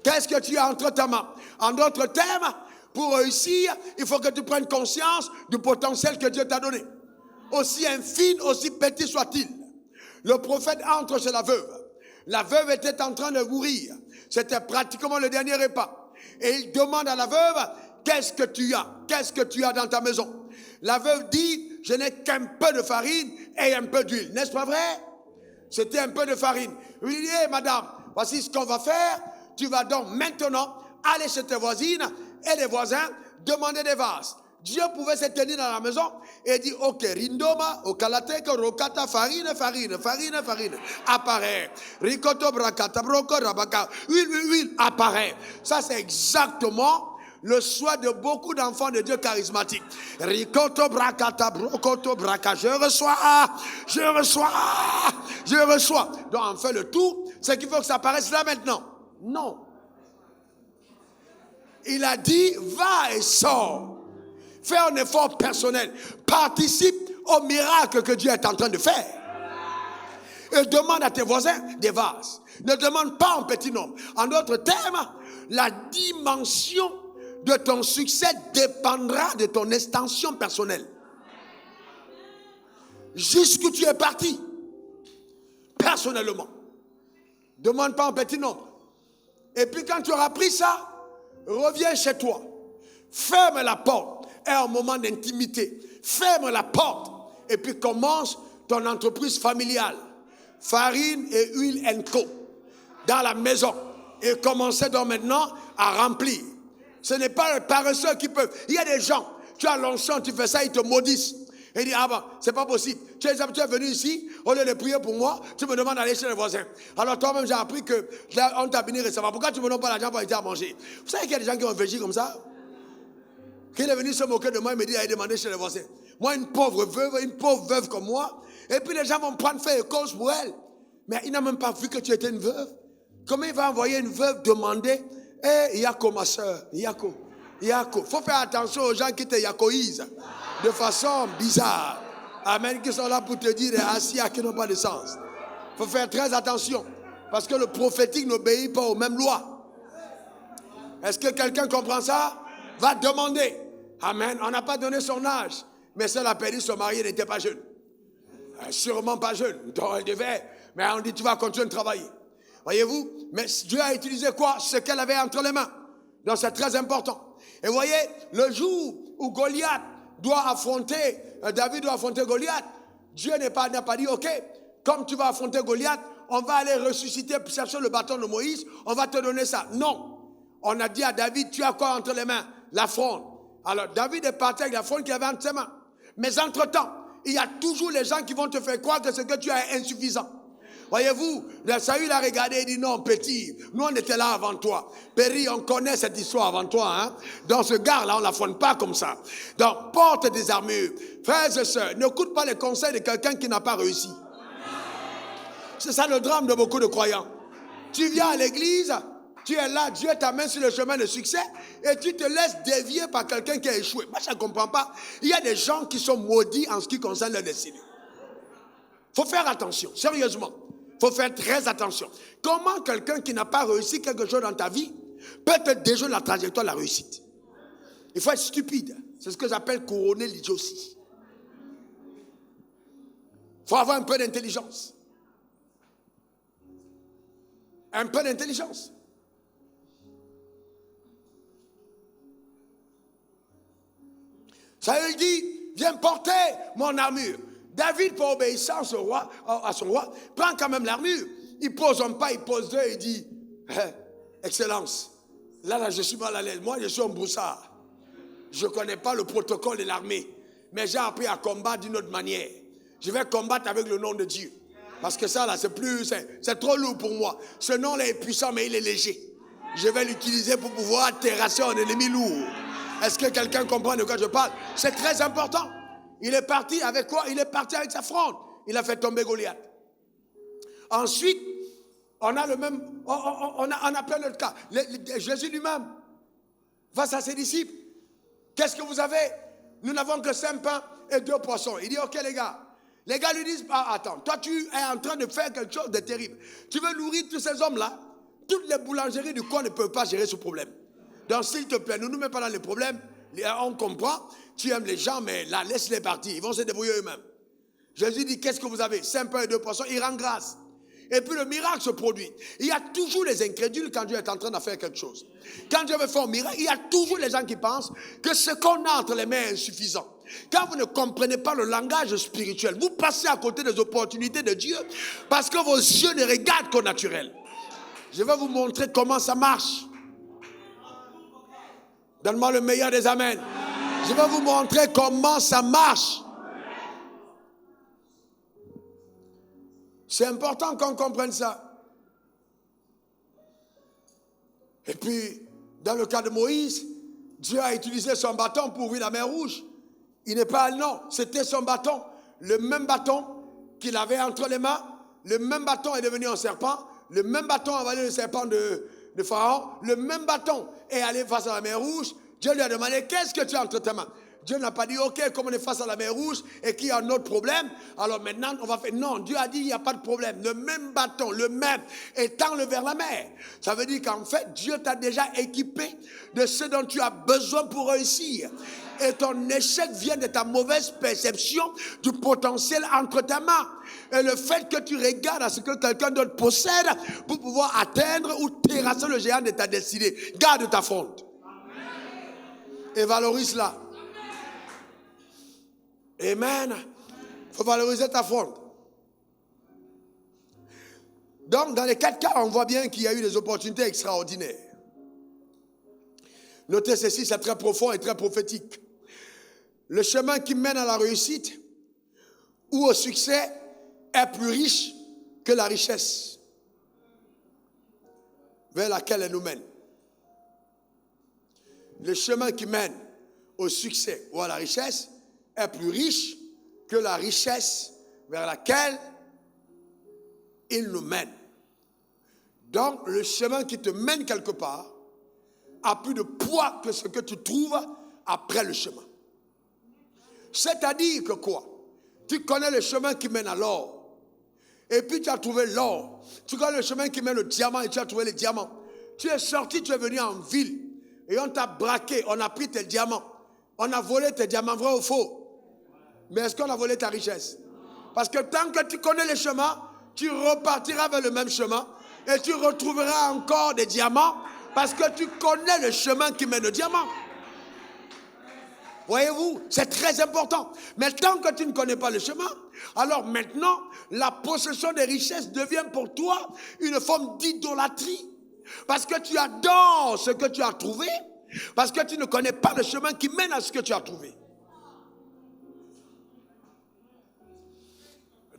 Qu'est-ce que tu as entre tes mains? En d'autres termes, pour réussir, il faut que tu prennes conscience du potentiel que Dieu t'a donné. Aussi infime, aussi petit soit-il. Le prophète entre chez la veuve. La veuve était en train de mourir. C'était pratiquement le dernier repas. Et il demande à la veuve, qu'est-ce que tu as? Qu'est-ce que tu as dans ta maison? La veuve dit, je n'ai qu'un peu de farine et un peu d'huile. N'est-ce pas vrai? C'était un peu de farine. Il dit, hey, madame, voici ce qu'on va faire. Tu vas donc maintenant aller chez tes voisines et les voisins demander des vases. Dieu pouvait se tenir dans la maison et dire, ok, rindoma, okalateka, rokata, farine, apparaît. Ricoto, bracata, broco, rabaka, huile, apparaît. Ça, c'est exactement le souhait de beaucoup d'enfants de Dieu charismatiques. Ricoto, bracata, brocoto, braca, je reçois, Je reçois. Donc on fait le tour. C'est qu'il faut que ça apparaisse là maintenant. Non. Il a dit, va et sors. Fais un effort personnel. Participe au miracle que Dieu est en train de faire. Et demande à tes voisins des vases. Ne demande pas en petit nombre. En d'autres termes, la dimension de ton succès dépendra de ton extension personnelle. Jusqu'où tu es parti. Personnellement. Demande pas en petit nombre. Et puis quand tu auras pris ça, reviens chez toi. Ferme la porte. Et un moment d'intimité. Ferme la porte. Et puis commence ton entreprise familiale. Farine et huile & Co. Dans la maison. Et commencez donc maintenant à remplir. Ce n'est pas les paresseux qui peuvent. Il y a des gens, tu as l'onction, tu fais ça, ils te maudissent. Et ils disent, ah ben, c'est pas possible. Tu es venu ici, au lieu de prier pour moi, tu me demandes d'aller chez les voisins. Alors toi-même, j'ai appris qu'on t'a béni récemment. Pourquoi tu me donnes pas l'argent pour aider à manger? Vous savez qu'il y a des gens qui ont réfléchi comme ça? Qu'il est venu se moquer de moi, il me dit d'aller demander chez les voisins. Moi, une pauvre veuve comme moi, et puis les gens vont me prendre faire cause pour elle. Mais il n'a même pas vu que tu étais une veuve. Comment il va envoyer une veuve demander, Yako, ma soeur, Yako. Il faut faire attention aux gens qui te yakoïsent de façon bizarre. Amen, qui sont là pour te dire des asias qui n'ont pas de sens. Il faut faire très attention. Parce que le prophétique n'obéit pas aux mêmes lois. Est-ce que quelqu'un comprend ça? Va demander. Amen. On n'a pas donné son âge. Mais celle a perdu son mari, elle n'était pas jeune. Sûrement pas jeune. Donc elle devait. Mais on dit, tu vas continuer de travailler. Voyez-vous? Mais Dieu a utilisé quoi? Ce qu'elle avait entre les mains. Donc c'est très important. Et voyez, le jour où Goliath doit affronter, David doit affronter Goliath, Dieu n'a pas dit, ok, comme tu vas affronter Goliath, on va aller ressusciter, chercher le bâton de Moïse, on va te donner ça. Non. On a dit à David, tu as quoi entre les mains? La fronde. Alors David est parti avec la fronde qu'il avait entre ses mains. Mais entre-temps, il y a toujours les gens qui vont te faire croire que ce que tu as est insuffisant. Voyez-vous, Saül a regardé et dit non, petit, nous on était là avant toi. Péri, on connaît cette histoire avant toi. Hein? Dans ce gars-là, on ne la fonde pas comme ça. Donc, porte des armures. Frères et sœurs, n'écoute pas les conseils de quelqu'un qui n'a pas réussi. C'est ça le drame de beaucoup de croyants. Tu viens à l'église, tu es là, Dieu t'amène sur le chemin de succès et tu te laisses dévier par quelqu'un qui a échoué. Moi, je ne comprends pas. Il y a des gens qui sont maudits en ce qui concerne leur destinée. Il faut faire attention, sérieusement. Il faut faire très attention. Comment quelqu'un qui n'a pas réussi quelque chose dans ta vie peut te déjouer la trajectoire de la réussite? Il faut être stupide. C'est ce que j'appelle couronner l'idiotie. Il faut avoir un peu d'intelligence. Un peu d'intelligence. Ça lui dit, viens porter mon armure. David, pour obéissance à son roi, prend quand même l'armure. Il pose un pas, il pose deux, il dit, Excellence, là, je suis mal à l'aise. Moi, je suis un broussard. Je ne connais pas le protocole de l'armée, mais j'ai appris à combattre d'une autre manière. Je vais combattre avec le nom de Dieu. Parce que ça, là, c'est trop lourd pour moi. Ce nom-là est puissant, mais il est léger. Je vais l'utiliser pour pouvoir terrasser un ennemi lourd. Est-ce que quelqu'un comprend de quoi je parle? C'est très important. Il est parti avec quoi? Il est parti avec sa fronde. Il a fait tomber Goliath. Ensuite, on a le même, on a plein d'autres cas. Jésus lui-même, face à ses disciples, qu'est-ce que vous avez? Nous n'avons que 5 pains et 2 poissons. Il dit, ok les gars. Les gars lui disent, attends, toi tu es en train de faire quelque chose de terrible. Tu veux nourrir tous ces hommes-là? Toutes les boulangeries du coin ne peuvent pas gérer ce problème. Donc s'il te plaît, ne nous mets pas dans les problèmes. On comprend, tu aimes les gens, mais là, laisse-les partir. Ils vont se débrouiller eux-mêmes. Jésus dit, qu'est-ce que vous avez? 5 pains et 2 poissons. Il rend grâce. Et puis le miracle se produit. Il y a toujours les incrédules quand Dieu est en train de faire quelque chose. Quand Dieu veut faire un miracle, il y a toujours les gens qui pensent que ce qu'on a entre les mains est insuffisant. Quand vous ne comprenez pas le langage spirituel, vous passez à côté des opportunités de Dieu parce que vos yeux ne regardent qu'au naturel. Je vais vous montrer comment ça marche. Donne-moi le meilleur des amens. Je vais vous montrer comment ça marche. C'est important qu'on comprenne ça. Et puis, dans le cas de Moïse, Dieu a utilisé son bâton pour ouvrir la mer Rouge. Il n'est pas, non, c'était son bâton, le même bâton qu'il avait entre les mains le même bâton est devenu un serpent, le même bâton a avalé le serpent de Pharaon, le même bâton est allé face à la mer Rouge. Dieu lui a demandé, qu'est-ce que tu as entre tes mains? Dieu n'a pas dit, ok, comme on est face à la mer Rouge et qu'il y a un autre problème, alors maintenant on va faire... Non, Dieu a dit, il n'y a pas de problème. Le même bâton, le même, étends-le vers la mer. Ça veut dire qu'en fait, Dieu t'a déjà équipé de ce dont tu as besoin pour réussir. Et ton échec vient de ta mauvaise perception du potentiel entre tes mains. Et le fait que tu regardes à ce que quelqu'un d'autre possède pour pouvoir atteindre ou terrasser le géant de ta destinée. Garde ta fronde. Et valorise-la. Amen. Il faut valoriser ta fronde. Donc, dans les 4 cas, on voit bien qu'il y a eu des opportunités extraordinaires. Notez ceci, c'est très profond et très prophétique. Le chemin qui mène à la réussite ou au succès est plus riche que la richesse vers laquelle elle nous mène. Le chemin qui mène au succès ou à la richesse est plus riche que la richesse vers laquelle il nous mène. Donc, le chemin qui te mène quelque part a plus de poids que ce que tu trouves après le chemin. C'est-à-dire que quoi? Tu connais le chemin qui mène à l'or. Et puis tu as trouvé l'or. Tu connais le chemin qui mène au diamant et tu as trouvé les diamants. Tu es sorti, tu es venu en ville. Et on t'a braqué, on a pris tes diamants. On a volé tes diamants, vrai ou faux? Mais est-ce qu'on a volé ta richesse? Parce que tant que tu connais le chemin, tu repartiras vers le même chemin. Et tu retrouveras encore des diamants. Parce que tu connais le chemin qui mène au diamant. Voyez-vous, c'est très important. Mais tant que tu ne connais pas le chemin, alors maintenant, la possession des richesses devient pour toi une forme d'idolâtrie. Parce que tu adores ce que tu as trouvé, parce que tu ne connais pas le chemin qui mène à ce que tu as trouvé.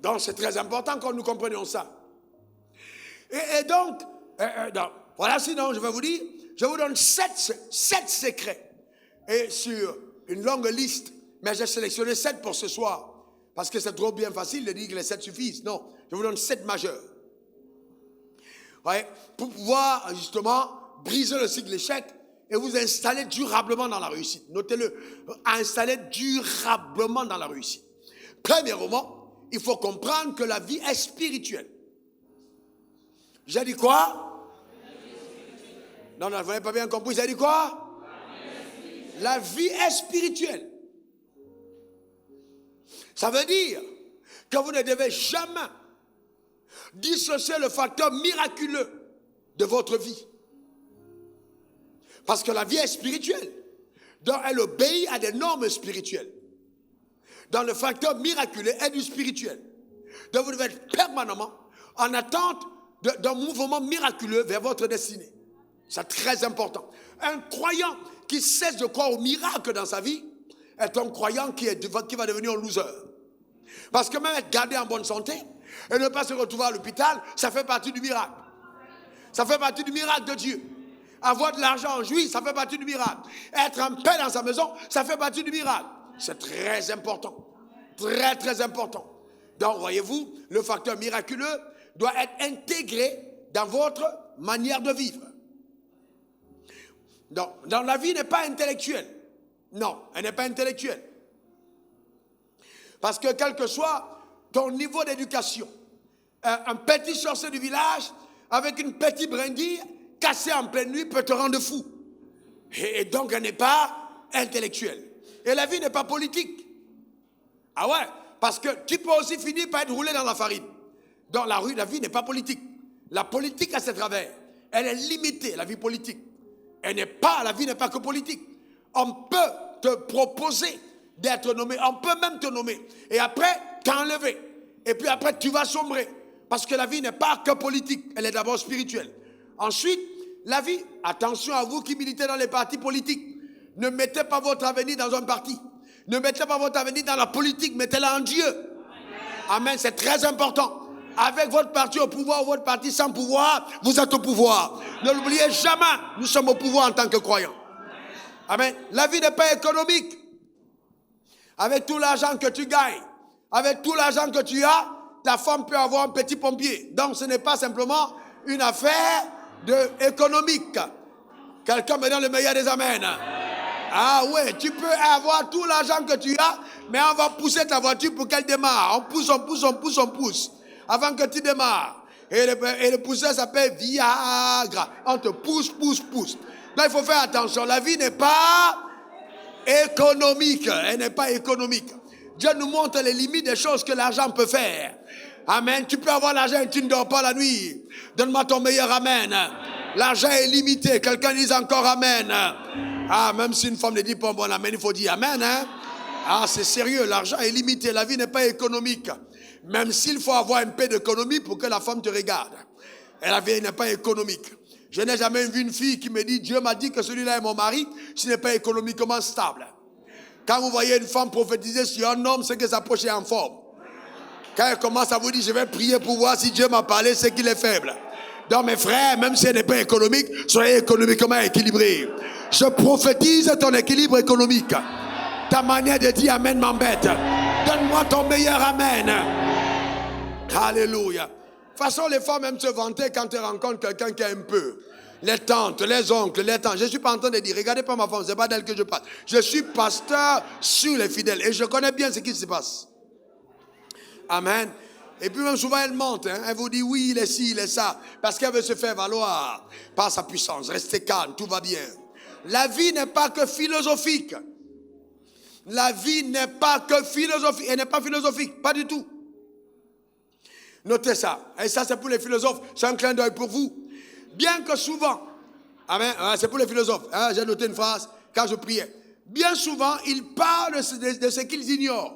Donc, c'est très important que nous comprenions ça. Et donc, voilà, sinon, je vais vous dire, je vous donne 7 secrets. Et sur une longue liste, mais j'ai sélectionné 7 pour ce soir. Parce que c'est trop bien facile de dire que les 7 suffisent. Non, je vous donne 7 majeurs. Ouais, pour pouvoir justement briser le cycle d'échec et vous installer durablement dans la réussite. Notez-le, installer durablement dans la réussite. Premièrement, il faut comprendre que la vie est spirituelle. J'ai dit quoi? Non, vous n'avez pas bien compris. J'ai dit quoi? La vie est spirituelle. Ça veut dire que vous ne devez jamais dissocier le facteur miraculeux de votre vie. Parce que la vie est spirituelle. Donc elle obéit à des normes spirituelles. Dans le facteur miraculeux est du spirituel. Donc vous devez être permanemment en attente d'un mouvement miraculeux vers votre destinée. C'est très important. Un croyant qui cesse de croire au miracle dans sa vie est un croyant qui va devenir un loser. Parce que même être gardé en bonne santé et ne pas se retrouver à l'hôpital, ça fait partie du miracle. Ça fait partie du miracle de Dieu. Avoir de l'argent en juillet, ça fait partie du miracle. Être en paix dans sa maison, ça fait partie du miracle. C'est très important. Très, très important. Donc, voyez-vous, le facteur miraculeux doit être intégré dans votre manière de vivre. Donc, dans la vie n'est pas intellectuelle. Non, elle n'est pas intellectuelle. Parce que quel que soit ton niveau d'éducation, un petit sorcier du village avec une petite brindille cassée en pleine nuit peut te rendre fou. Et donc elle n'est pas intellectuelle. Et la vie n'est pas politique. Ah ouais, parce que tu peux aussi finir par être roulé dans la farine. Dans la rue, la vie n'est pas politique. La politique a ses travers. Elle est limitée, la vie politique. La vie n'est pas que politique. On peut te proposer d'être nommé, on peut même te nommer. Et après, t'enlever. Et puis après, tu vas sombrer. Parce que la vie n'est pas que politique, elle est d'abord spirituelle. Ensuite, la vie, attention à vous qui militez dans les partis politiques. Ne mettez pas votre avenir dans un parti. Ne mettez pas votre avenir dans la politique, mettez-la en Dieu. Amen, c'est très important. Avec votre parti au pouvoir ou votre parti sans pouvoir, vous êtes au pouvoir. Ne l'oubliez jamais, nous sommes au pouvoir en tant que croyants. Amen. La vie n'est pas économique. Avec tout l'argent que tu gagnes, avec tout l'argent que tu as, ta femme peut avoir un petit pompier. Donc ce n'est pas simplement une affaire économique. Quelqu'un me donne le meilleur des amens. Ah ouais, tu peux avoir tout l'argent que tu as, mais on va pousser ta voiture pour qu'elle démarre. On pousse, avant que tu démarres. Et le pousser s'appelle Viagra. On te pousse. Donc il faut faire attention. La vie n'est pas économique. Elle n'est pas économique. Dieu nous montre les limites des choses que l'argent peut faire. Amen. Tu peux avoir l'argent et tu ne dors pas la nuit. Donne-moi ton meilleur amen. L'argent est limité. Quelqu'un dise encore amen. Ah, même si une femme ne dit pas bon amen, il faut dire amen. Hein? Ah, c'est sérieux. L'argent est limité. La vie n'est pas économique. Même s'il faut avoir un peu d'économie pour que la femme te regarde. Et la vie n'est pas économique. Je n'ai jamais vu une fille qui me dit Dieu m'a dit que celui-là est mon mari, s'il n'est pas économiquement stable. Quand vous voyez une femme prophétiser sur un homme, c'est que sa poche est en forme. Quand elle commence à vous dire je vais prier pour voir si Dieu m'a parlé, c'est qu'il est faible. Donc mes frères, même si elle n'est pas économique, soyez économiquement équilibrés. Je prophétise ton équilibre économique. Ta manière de dire amen m'embête. Donne-moi ton meilleur amen. Alléluia. De toute façon, les femmes aiment se vanter quand elles rencontrent quelqu'un qui a un peu. Les tantes, les oncles, les tantes. Je ne suis pas en train de dire, regardez pas ma femme, ce n'est pas d'elle que je parle. Je suis pasteur sur les fidèles et je connais bien ce qui se passe. Amen. Et puis même souvent elle mente, hein. Elle vous dit oui, il est ci, il est ça, parce qu'elle veut se faire valoir par sa puissance. Restez calme, tout va bien. La vie n'est pas que philosophique. La vie n'est pas que philosophique. Elle n'est pas philosophique, pas du tout. Notez ça. Et ça c'est pour les philosophes. C'est un clin d'œil pour vous. Bien que souvent, amen, c'est pour les philosophes. Hein, j'ai noté une phrase quand je priais. Bien souvent, ils parlent de ce qu'ils ignorent.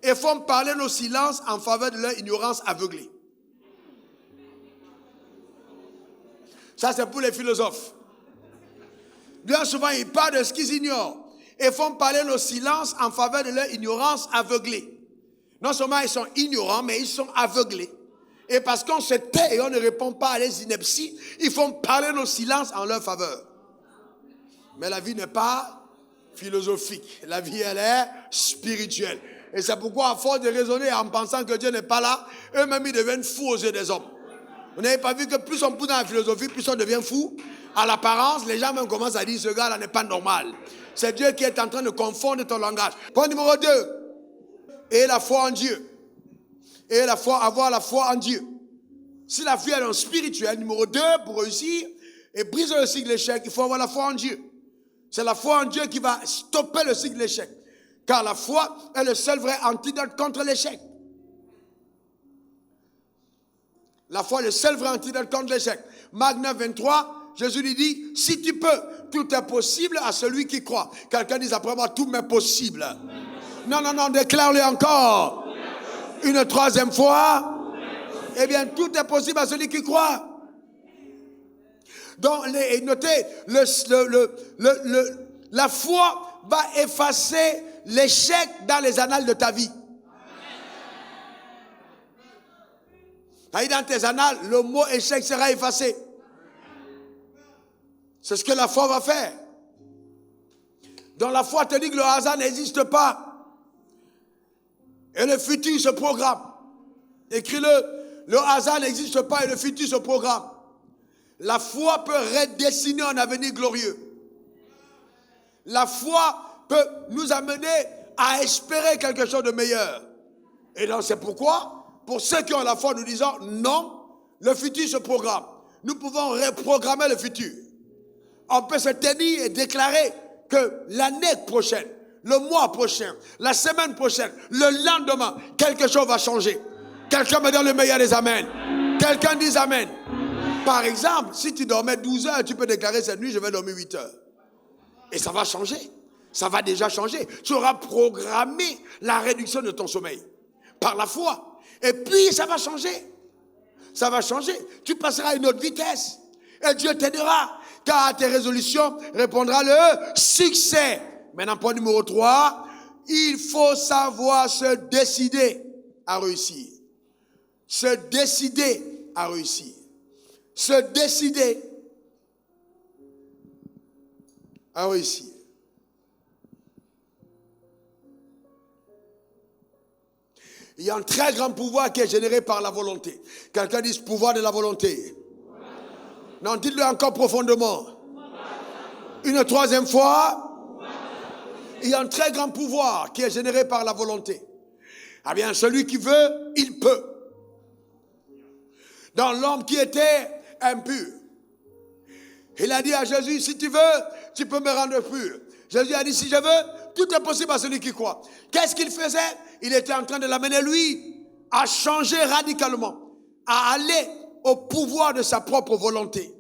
Et font parler nos silences en faveur de leur ignorance aveuglée. Ça, c'est pour les philosophes. Bien souvent, ils parlent de ce qu'ils ignorent. Et font parler nos silences en faveur de leur ignorance aveuglée. Non seulement ils sont ignorants, mais ils sont aveuglés. Et parce qu'on se tait et on ne répond pas à les inepties, ils font parler nos silences en leur faveur. Mais la vie n'est pas philosophique. La vie, elle est spirituelle. Et c'est pourquoi, à force de raisonner en pensant que Dieu n'est pas là, eux-mêmes, ils deviennent fous aux yeux des hommes. Vous n'avez pas vu que plus on pousse dans la philosophie, plus on devient fou. À l'apparence, les gens même commencent à dire, ce gars-là n'est pas normal. C'est Dieu qui est en train de confondre ton langage. Point numéro 2. Et la foi en Dieu. Et la foi, avoir la foi en Dieu. Si la foi est en spirituel, numéro 2, pour réussir et briser le cycle de l'échec, il faut avoir la foi en Dieu. C'est la foi en Dieu qui va stopper le cycle de l'échec. Car la foi est le seul vrai antidote contre l'échec. La foi est le seul vrai antidote contre l'échec. Marc 9, 23, Jésus lui dit, si tu peux, tout est possible à celui qui croit. Quelqu'un dit après moi, tout m'est possible. Non, déclare-le encore. Une troisième fois. Eh bien, tout est possible à celui qui croit. Donc, notez, la foi va effacer l'échec dans les annales de ta vie. Dans tes annales, le mot échec sera effacé. C'est ce que la foi va faire. Donc la foi te dit que le hasard n'existe pas. Et le futur se programme. Écris-le. Le hasard n'existe pas et le futur se programme. La foi peut redessiner un avenir glorieux. La foi peut nous amener à espérer quelque chose de meilleur. Et donc c'est pourquoi, pour ceux qui ont la foi, nous disons non, le futur se programme. Nous pouvons reprogrammer le futur. On peut se tenir et déclarer que l'année prochaine, le mois prochain, la semaine prochaine, le lendemain, quelque chose va changer. Quelqu'un me donne le meilleur des amens. Quelqu'un dit amen. Par exemple, si tu dormais 12 heures, tu peux déclarer cette nuit, je vais dormir 8 heures. Et ça va changer. Ça va déjà changer. Tu auras programmé la réduction de ton sommeil par la foi. Et puis, ça va changer. Ça va changer. Tu passeras à une autre vitesse. Et Dieu t'aidera. Car à tes résolutions répondra le succès. Maintenant, point numéro 3. Il faut savoir se décider à réussir. Se décider à réussir. Se décider à réussir. Il y a un très grand pouvoir qui est généré par la volonté. Quelqu'un dit pouvoir de la volonté. Non, dites-le encore profondément. Une troisième fois. Il y a un très grand pouvoir qui est généré par la volonté. Ah bien, celui qui veut, il peut. Dans l'homme qui était impur, il a dit à Jésus, si tu veux, tu peux me rendre pur. Jésus a dit, si je veux, tout est possible à celui qui croit. Qu'est-ce qu'il faisait? Il était en train de l'amener, lui, à changer radicalement, à aller au pouvoir de sa propre volonté.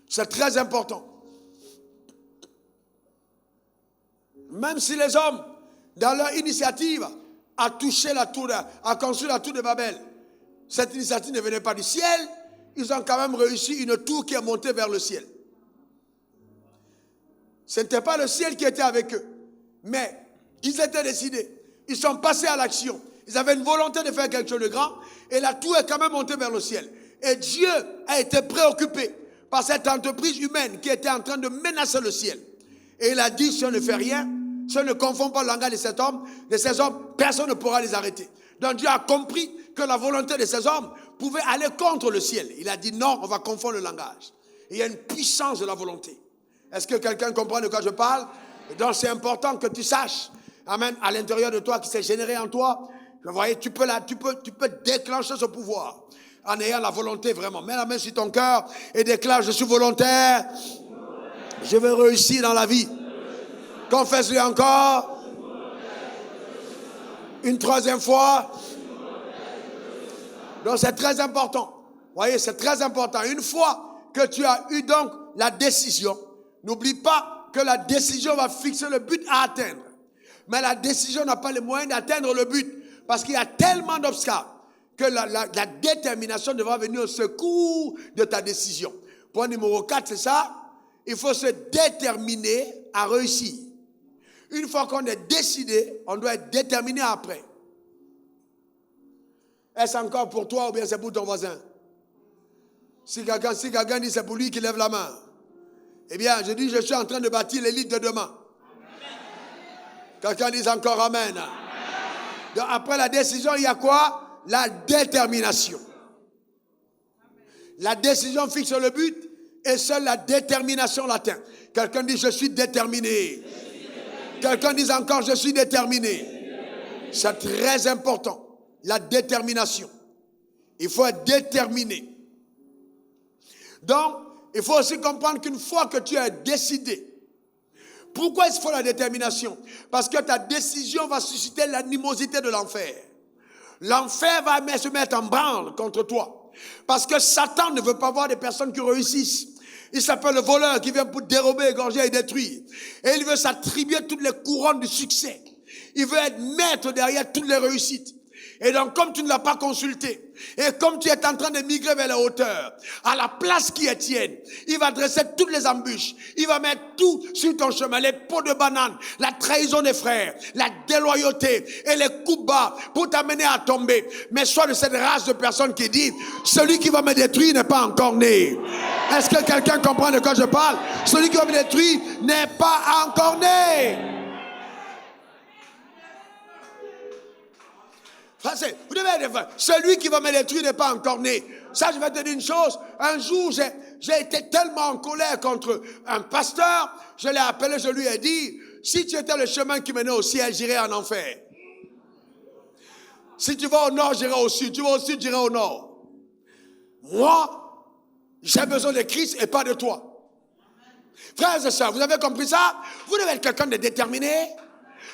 C'est très important. Même si les hommes, dans leur initiative, à construire la tour de Babel, cette initiative ne venait pas du ciel, ils ont quand même réussi une tour qui est montée vers le ciel. Ce n'était pas le ciel qui était avec eux, mais ils étaient décidés. Ils sont passés à l'action. Ils avaient une volonté de faire quelque chose de grand, et la tour est quand même montée vers le ciel. Et Dieu a été préoccupé par cette entreprise humaine qui était en train de menacer le ciel. Et il a dit, si on ne fait rien, si on ne confond pas le langage de ces hommes, personne ne pourra les arrêter. Donc Dieu a compris que la volonté de ces hommes pouvait aller contre le ciel. Il a dit non, on va confondre le langage. Il y a une puissance de la volonté. Est-ce que quelqu'un comprend de quoi je parle? Et donc c'est important que tu saches, amen, à l'intérieur de toi, qui s'est généré en toi. Vous voyez, tu peux déclencher ce pouvoir en ayant la volonté vraiment. Mets la main sur ton cœur et déclare, je suis volontaire, je veux réussir dans la vie. Confesse-le encore. Une troisième fois. Donc c'est très important. Vous voyez, c'est très important. Une fois que tu as eu donc la décision, n'oublie pas que la décision va fixer le but à atteindre. Mais la décision n'a pas les moyens d'atteindre le but. Parce qu'il y a tellement d'obstacles que la détermination devra venir au secours de ta décision. Point numéro 4, c'est ça. Il faut se déterminer à réussir. Une fois qu'on est décidé, on doit être déterminé après. Est-ce encore pour toi ou bien c'est pour ton voisin? Si quelqu'un dit c'est pour lui qui lève la main. Eh bien, je dis, je suis en train de bâtir l'élite de demain. Quelqu'un dit encore amen. Donc, après la décision, il y a quoi? La détermination. La décision fixe le but et seule la détermination l'atteint. Quelqu'un dit, je suis déterminé. Quelqu'un dit encore, je suis déterminé. C'est très important. La détermination. Il faut être déterminé. Donc, il faut aussi comprendre qu'une fois que tu es décidé, pourquoi il faut la détermination? Parce que ta décision va susciter l'animosité de l'enfer. L'enfer va se mettre en branle contre toi. Parce que Satan ne veut pas voir des personnes qui réussissent. Il s'appelle le voleur qui vient pour dérober, égorger et détruire. Et il veut s'attribuer toutes les couronnes du succès. Il veut être maître derrière toutes les réussites. Et donc, comme tu ne l'as pas consulté, et comme tu es en train de migrer vers la hauteur, à la place qui est tienne, il va dresser toutes les embûches. Il va mettre tout sur ton chemin, les pots de banane, la trahison des frères, la déloyauté et les coups bas pour t'amener à tomber. Mais sois de cette race de personnes qui dit, celui qui va me détruire n'est pas encore né. Est-ce que quelqu'un comprend de quoi je parle? Celui qui va me détruire n'est pas encore né. Vous devez être celui qui va me détruire n'est pas encore né. Ça, je vais te dire une chose. Un jour, j'ai été tellement en colère contre un pasteur, je l'ai appelé, je lui ai dit, si tu étais le chemin qui menait au ciel, j'irais en enfer. Si tu vas au nord, j'irai au sud. Tu vas au sud, j'irai au nord. Moi, j'ai besoin de Christ et pas de toi. Frères et sœurs, vous avez compris ça? Vous devez être quelqu'un de déterminé.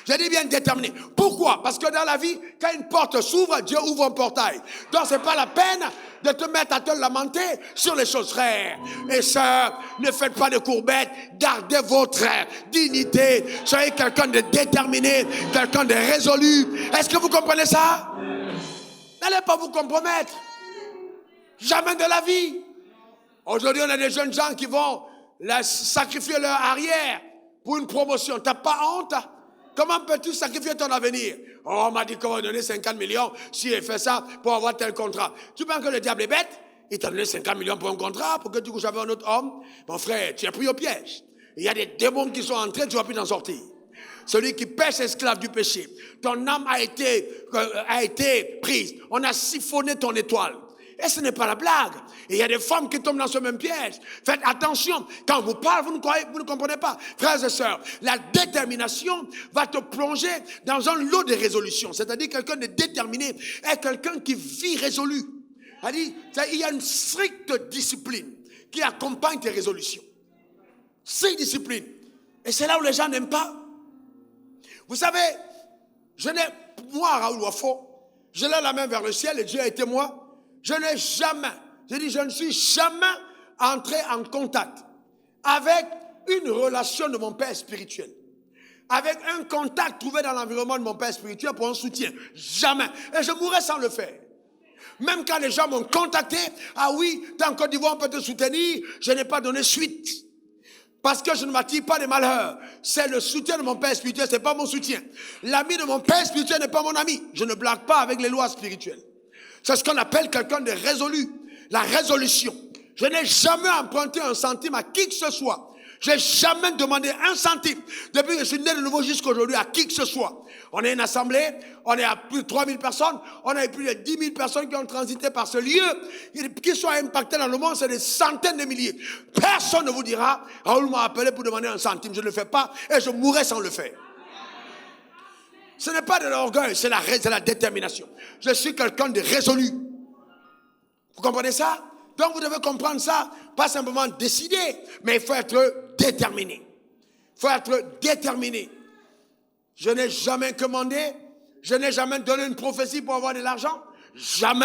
Je dis bien déterminé. Pourquoi? Parce que dans la vie, quand une porte s'ouvre, Dieu ouvre un portail. Donc, ce n'est pas la peine de te mettre à te lamenter sur les choses frères. Et sœurs, ne faites pas de courbettes. Gardez votre dignité. Soyez quelqu'un de déterminé, quelqu'un de résolu. Est-ce que vous comprenez ça? N'allez pas vous compromettre. Jamais de la vie. Aujourd'hui, on a des jeunes gens qui vont sacrifier leur arrière pour une promotion. Tu n'as pas honte? Comment peux-tu sacrifier ton avenir? Oh, on m'a dit qu'on va donner 50 millions si il fait ça pour avoir tel contrat. Tu penses que le diable est bête? Il t'a donné 50 millions pour un contrat pour que tu couches avec un autre homme? Mon frère, tu as pris au piège. Il y a des démons qui sont entrés, tu ne vas plus t'en sortir. Celui qui pêche esclave du péché. Ton âme a été prise. On a siphonné ton étoile. Et ce n'est pas la blague. Et il y a des femmes qui tombent dans ce même piège. Faites attention. Quand on vous parle, vous ne comprenez pas. Frères et sœurs, la détermination va te plonger dans un lot de résolutions. C'est-à-dire quelqu'un de déterminé est quelqu'un qui vit résolu. C'est-à-dire, il y a une stricte discipline qui accompagne tes résolutions. Stricte discipline. Et c'est là où les gens n'aiment pas. Vous savez, moi, Raoul Wafo, je lève la main vers le ciel et Dieu a été moi. Je ne suis jamais entré en contact avec une relation de mon père spirituel. Avec un contact trouvé dans l'environnement de mon père spirituel pour un soutien. Jamais. Et je mourrais sans le faire. Même quand les gens m'ont contacté, ah oui, t'es en Côte d'Ivoire, on peut te soutenir, je n'ai pas donné suite. Parce que je ne m'attire pas des malheurs. C'est le soutien de mon père spirituel, ce n'est pas mon soutien. L'ami de mon père spirituel n'est pas mon ami. Je ne blague pas avec les lois spirituelles. C'est ce qu'on appelle quelqu'un de résolu. La résolution. Je n'ai jamais emprunté un centime à qui que ce soit. Je n'ai jamais demandé un centime. Depuis que je suis né de nouveau jusqu'à aujourd'hui à qui que ce soit. On est une assemblée, on est à plus de 3000 personnes, on a plus de 10 000 personnes qui ont transité par ce lieu. Qui sont impactés dans le monde, c'est des centaines de milliers. Personne ne vous dira, Raoul m'a appelé pour demander un centime. Je ne le fais pas et je mourrai sans le faire. Ce n'est pas de l'orgueil, c'est la détermination. Je suis quelqu'un de résolu. Vous comprenez ça? Donc vous devez comprendre ça, pas simplement décider, mais il faut être déterminé. Il faut être déterminé. Je n'ai jamais commandé, je n'ai jamais donné une prophétie pour avoir de l'argent. Jamais.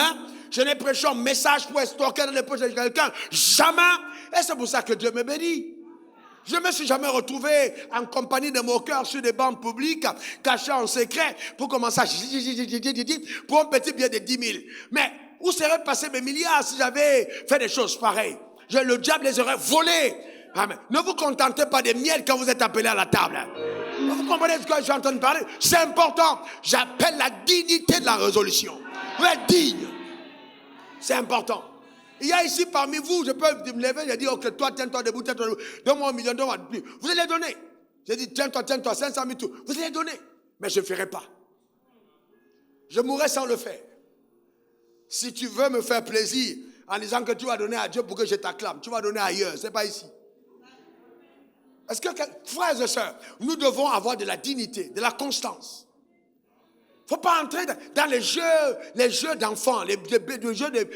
Je n'ai prêché un message pour estorquer dans les poches de quelqu'un. Jamais. Et c'est pour ça que Dieu me bénit. Je ne me suis jamais retrouvé en compagnie de moqueurs sur des bancs publics, cachés en secret, pour commencer à pour un petit billet de 10 000. Mais où seraient passés mes milliards si j'avais fait des choses pareilles? Le diable les aurait volés. Amen. Ne vous contentez pas des miettes quand vous êtes appelés à la table. Vous comprenez ce que je suis en train de parler? C'est important. J'appelle la dignité de la résolution. Vous êtes digne. C'est important. Il y a ici parmi vous, je peux me lever, je dis, ok, toi, tiens-toi debout, donne-moi 1 million, donne-moi plus. Vous allez donner. J'ai dit, tiens-toi, 500 000, tout. Vous allez donner. Mais je ne ferai pas. Je mourrai sans le faire. Si tu veux me faire plaisir en disant que tu vas donner à Dieu pour que je t'acclame, tu vas donner ailleurs, ce n'est pas ici. Est-ce que, frères et sœurs, nous devons avoir de la dignité, de la constance. Il ne faut pas entrer dans les jeux d'enfants, les jeux de...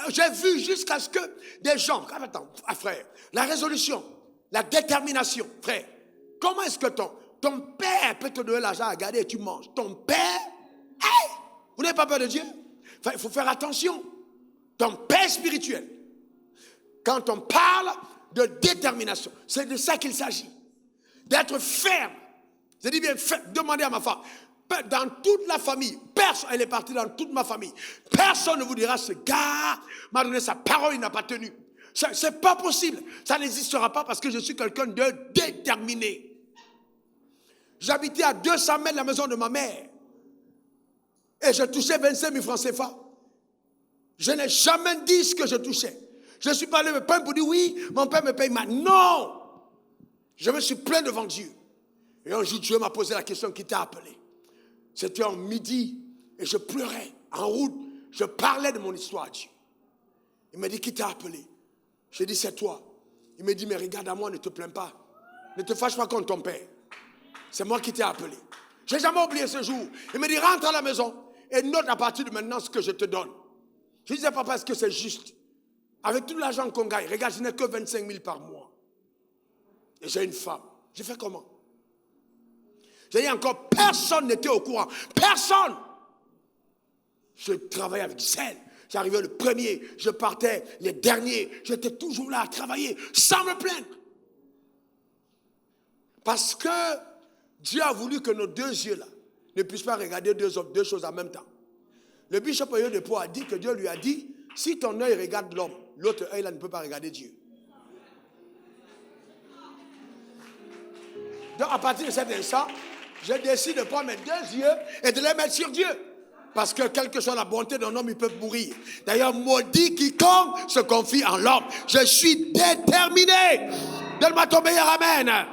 J'ai vu jusqu'à ce que des gens... Attends, frère, la résolution, la détermination, frère. Comment est-ce que ton père peut te donner l'argent à garder et tu manges? Ton père? Hey! Vous n'avez pas peur de Dieu? Enfin, il faut faire attention. Ton père spirituel, quand on parle de détermination, c'est de ça qu'il s'agit. D'être ferme. Je dis bien ferme. Demandez à ma femme. Dans toute la famille, personne, elle est partie dans toute ma famille. Personne ne vous dira, ce gars m'a donné sa parole, il n'a pas tenu. C'est pas possible. Ça n'existera pas parce que je suis quelqu'un de déterminé. J'habitais à 200 mètres de la maison de ma mère. Et je touchais 25 000 francs CFA. Je n'ai jamais dit ce que je touchais. Je suis pas allé me plaindre pour dire oui, mon père me paye mal. Non! Je me suis plaint devant Dieu. Et un jour, Dieu m'a posé la question, qui t'a appelé? C'était en midi et je pleurais en route. Je parlais de mon histoire à Dieu. Il m'a dit, qui t'a appelé? J'ai dit, c'est toi. Il m'a dit, mais regarde à moi, ne te plains pas. Ne te fâche pas contre ton père. C'est moi qui t'ai appelé. Je n'ai jamais oublié ce jour. Il m'a dit, rentre à la maison et note à partir de maintenant ce que je te donne. Je disais, papa, est-ce que c'est juste? Avec tout l'argent qu'on gagne, regarde, je n'ai que 25 000 par mois. Et j'ai une femme. J'ai fait comment? J'ai dit encore, personne n'était au courant. Personne. Je travaillais avec zèle. J'arrivais le premier, je partais les derniers. J'étais toujours là à travailler sans me plaindre. Parce que Dieu a voulu que nos deux yeux-là ne puissent pas regarder deux choses en même temps. Le bishop de Pau a dit que Dieu lui a dit, si ton œil regarde l'homme, l'autre œil-là ne peut pas regarder Dieu. Donc à partir de cet instant, je décide de prendre mes deux yeux et de les mettre sur Dieu. Parce que quelle que soit la bonté d'un homme, il peut mourir. D'ailleurs, maudit quiconque se confie en l'homme. Je suis déterminé. Donne-moi ton meilleur amen.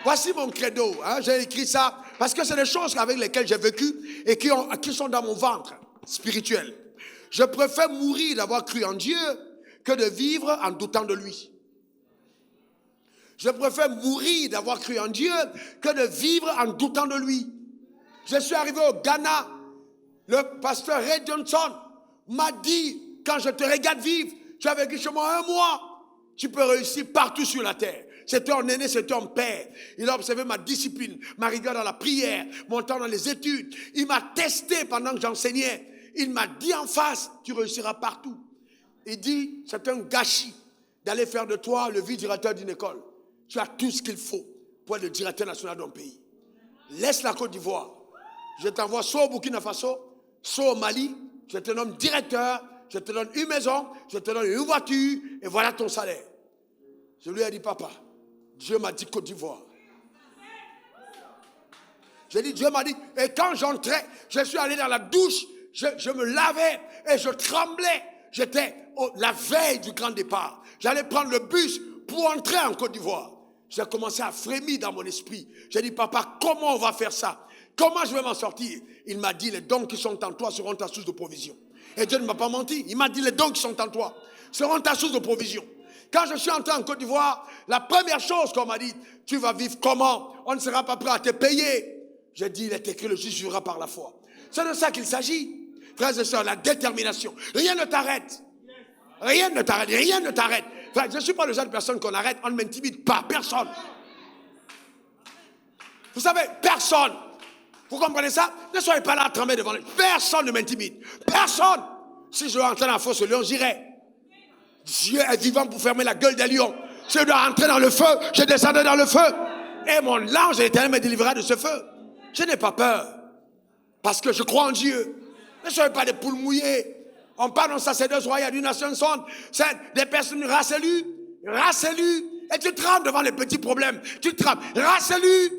Voici mon credo. J'ai écrit ça parce que c'est des choses avec lesquelles j'ai vécu et qui sont dans mon ventre spirituel. Je préfère mourir d'avoir cru en Dieu que de vivre en doutant de lui. Je préfère mourir d'avoir cru en Dieu que de vivre en doutant de lui. Je suis arrivé au Ghana. Le pasteur Ray Johnson m'a dit, quand je te regarde vivre, tu as vécu chez moi 1 mois. Tu peux réussir partout sur la terre. C'était un aîné, c'était un père. Il a observé ma discipline, ma rigueur dans la prière, mon temps dans les études. Il m'a testé pendant que j'enseignais. Il m'a dit en face, tu réussiras partout. Il dit, c'est un gâchis d'aller faire de toi le vice-directeur d'une école. Tu as tout ce qu'il faut pour être le directeur national d'un pays. Laisse la Côte d'Ivoire. Je t'envoie soit au Burkina Faso, soit au Mali. Je te nomme directeur, je te donne une maison, je te donne une voiture, et voilà ton salaire. Je lui ai dit, papa, Dieu m'a dit Côte d'Ivoire. J'ai dit, Dieu m'a dit, et quand j'entrais, je suis allé dans la douche, je me lavais et je tremblais. J'étais la veille du grand départ. J'allais prendre le bus pour entrer en Côte d'Ivoire. J'ai commencé à frémir dans mon esprit. J'ai dit, papa, comment on va faire ça? Comment je vais m'en sortir? Il m'a dit, les dons qui sont en toi seront ta source de provision. Et Dieu ne m'a pas menti. Il m'a dit, les dons qui sont en toi seront ta source de provision. Quand je suis entré en Côte d'Ivoire, la première chose qu'on m'a dit, tu vas vivre comment? On ne sera pas prêt à te payer. J'ai dit, il est écrit, le juste vivra par la foi. C'est de ça qu'il s'agit. Frères et sœurs, la détermination. Rien ne t'arrête. Rien ne t'arrête. Rien ne t'arrête. Enfin, je ne suis pas le genre de personne qu'on arrête. On ne m'intimide pas. Personne. Vous savez, personne. Vous comprenez ça? Ne soyez pas là à trembler devant lui. Personne ne m'intimide. Personne. Si je dois entrer dans la fosse au lion, j'irai. Dieu est vivant pour fermer la gueule des lions. Si je dois entrer dans le feu, je descendrai dans le feu. Et mon ange de l'Éternel me délivrera de ce feu. Je n'ai pas peur. Parce que je crois en Dieu. Ne soyez pas des poules mouillées. On parle d'un sacerdoce royal d'une nation sainte. C'est des personnes race élue. Race élue. Et tu trembles devant les petits problèmes. Tu trembles. Race élue.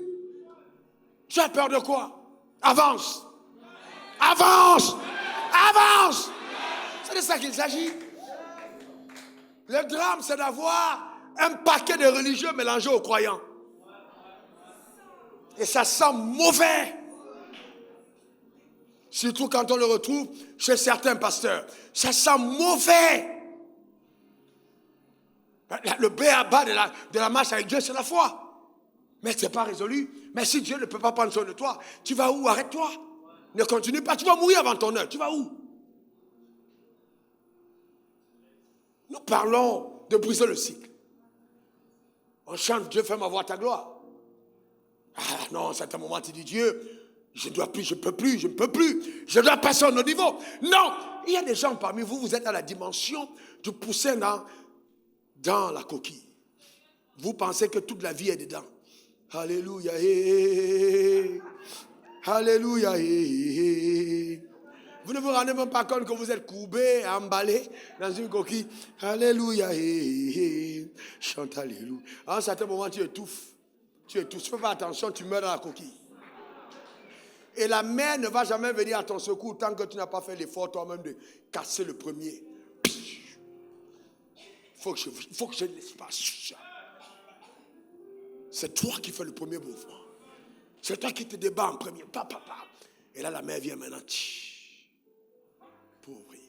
Tu as peur de quoi? Avance. Avance. Avance. C'est de ça qu'il s'agit. Le drame, c'est d'avoir un paquet de religieux mélangés aux croyants. Et ça sent mauvais. Surtout quand on le retrouve chez certains pasteurs. Ça sent mauvais. Le b.a.-ba de la marche avec Dieu, c'est la foi. Mais ce n'est pas résolu. Mais si Dieu ne peut pas prendre soin de toi, tu vas où? Arrête-toi. Ne continue pas. Tu vas mourir avant ton heure. Tu vas où? Nous parlons de briser le cycle. On chante Dieu fait ma voix ta gloire. Ah non, c'est un moment tu dis Dieu, je ne dois plus, je ne peux plus, je ne peux plus. Je dois passer à un autre niveau. Non, il y a des gens parmi vous, vous êtes à la dimension du poussin dans la coquille. Vous pensez que toute la vie est dedans. Alléluia. Alléluia. Vous ne vous rendez même pas compte que vous êtes courbé, emballé dans une coquille. Alléluia. Chante Alléluia. À un certain moment, tu étouffes. Tu ne fais pas attention, tu meurs dans la coquille. Et la mer ne va jamais venir à ton secours tant que tu n'as pas fait l'effort toi-même de casser le premier. Il faut que j'ai de l'espace. C'est toi qui fais le premier mouvement. C'est toi qui te débats en premier. Et là, la mer vient maintenant. Pour ouvrir.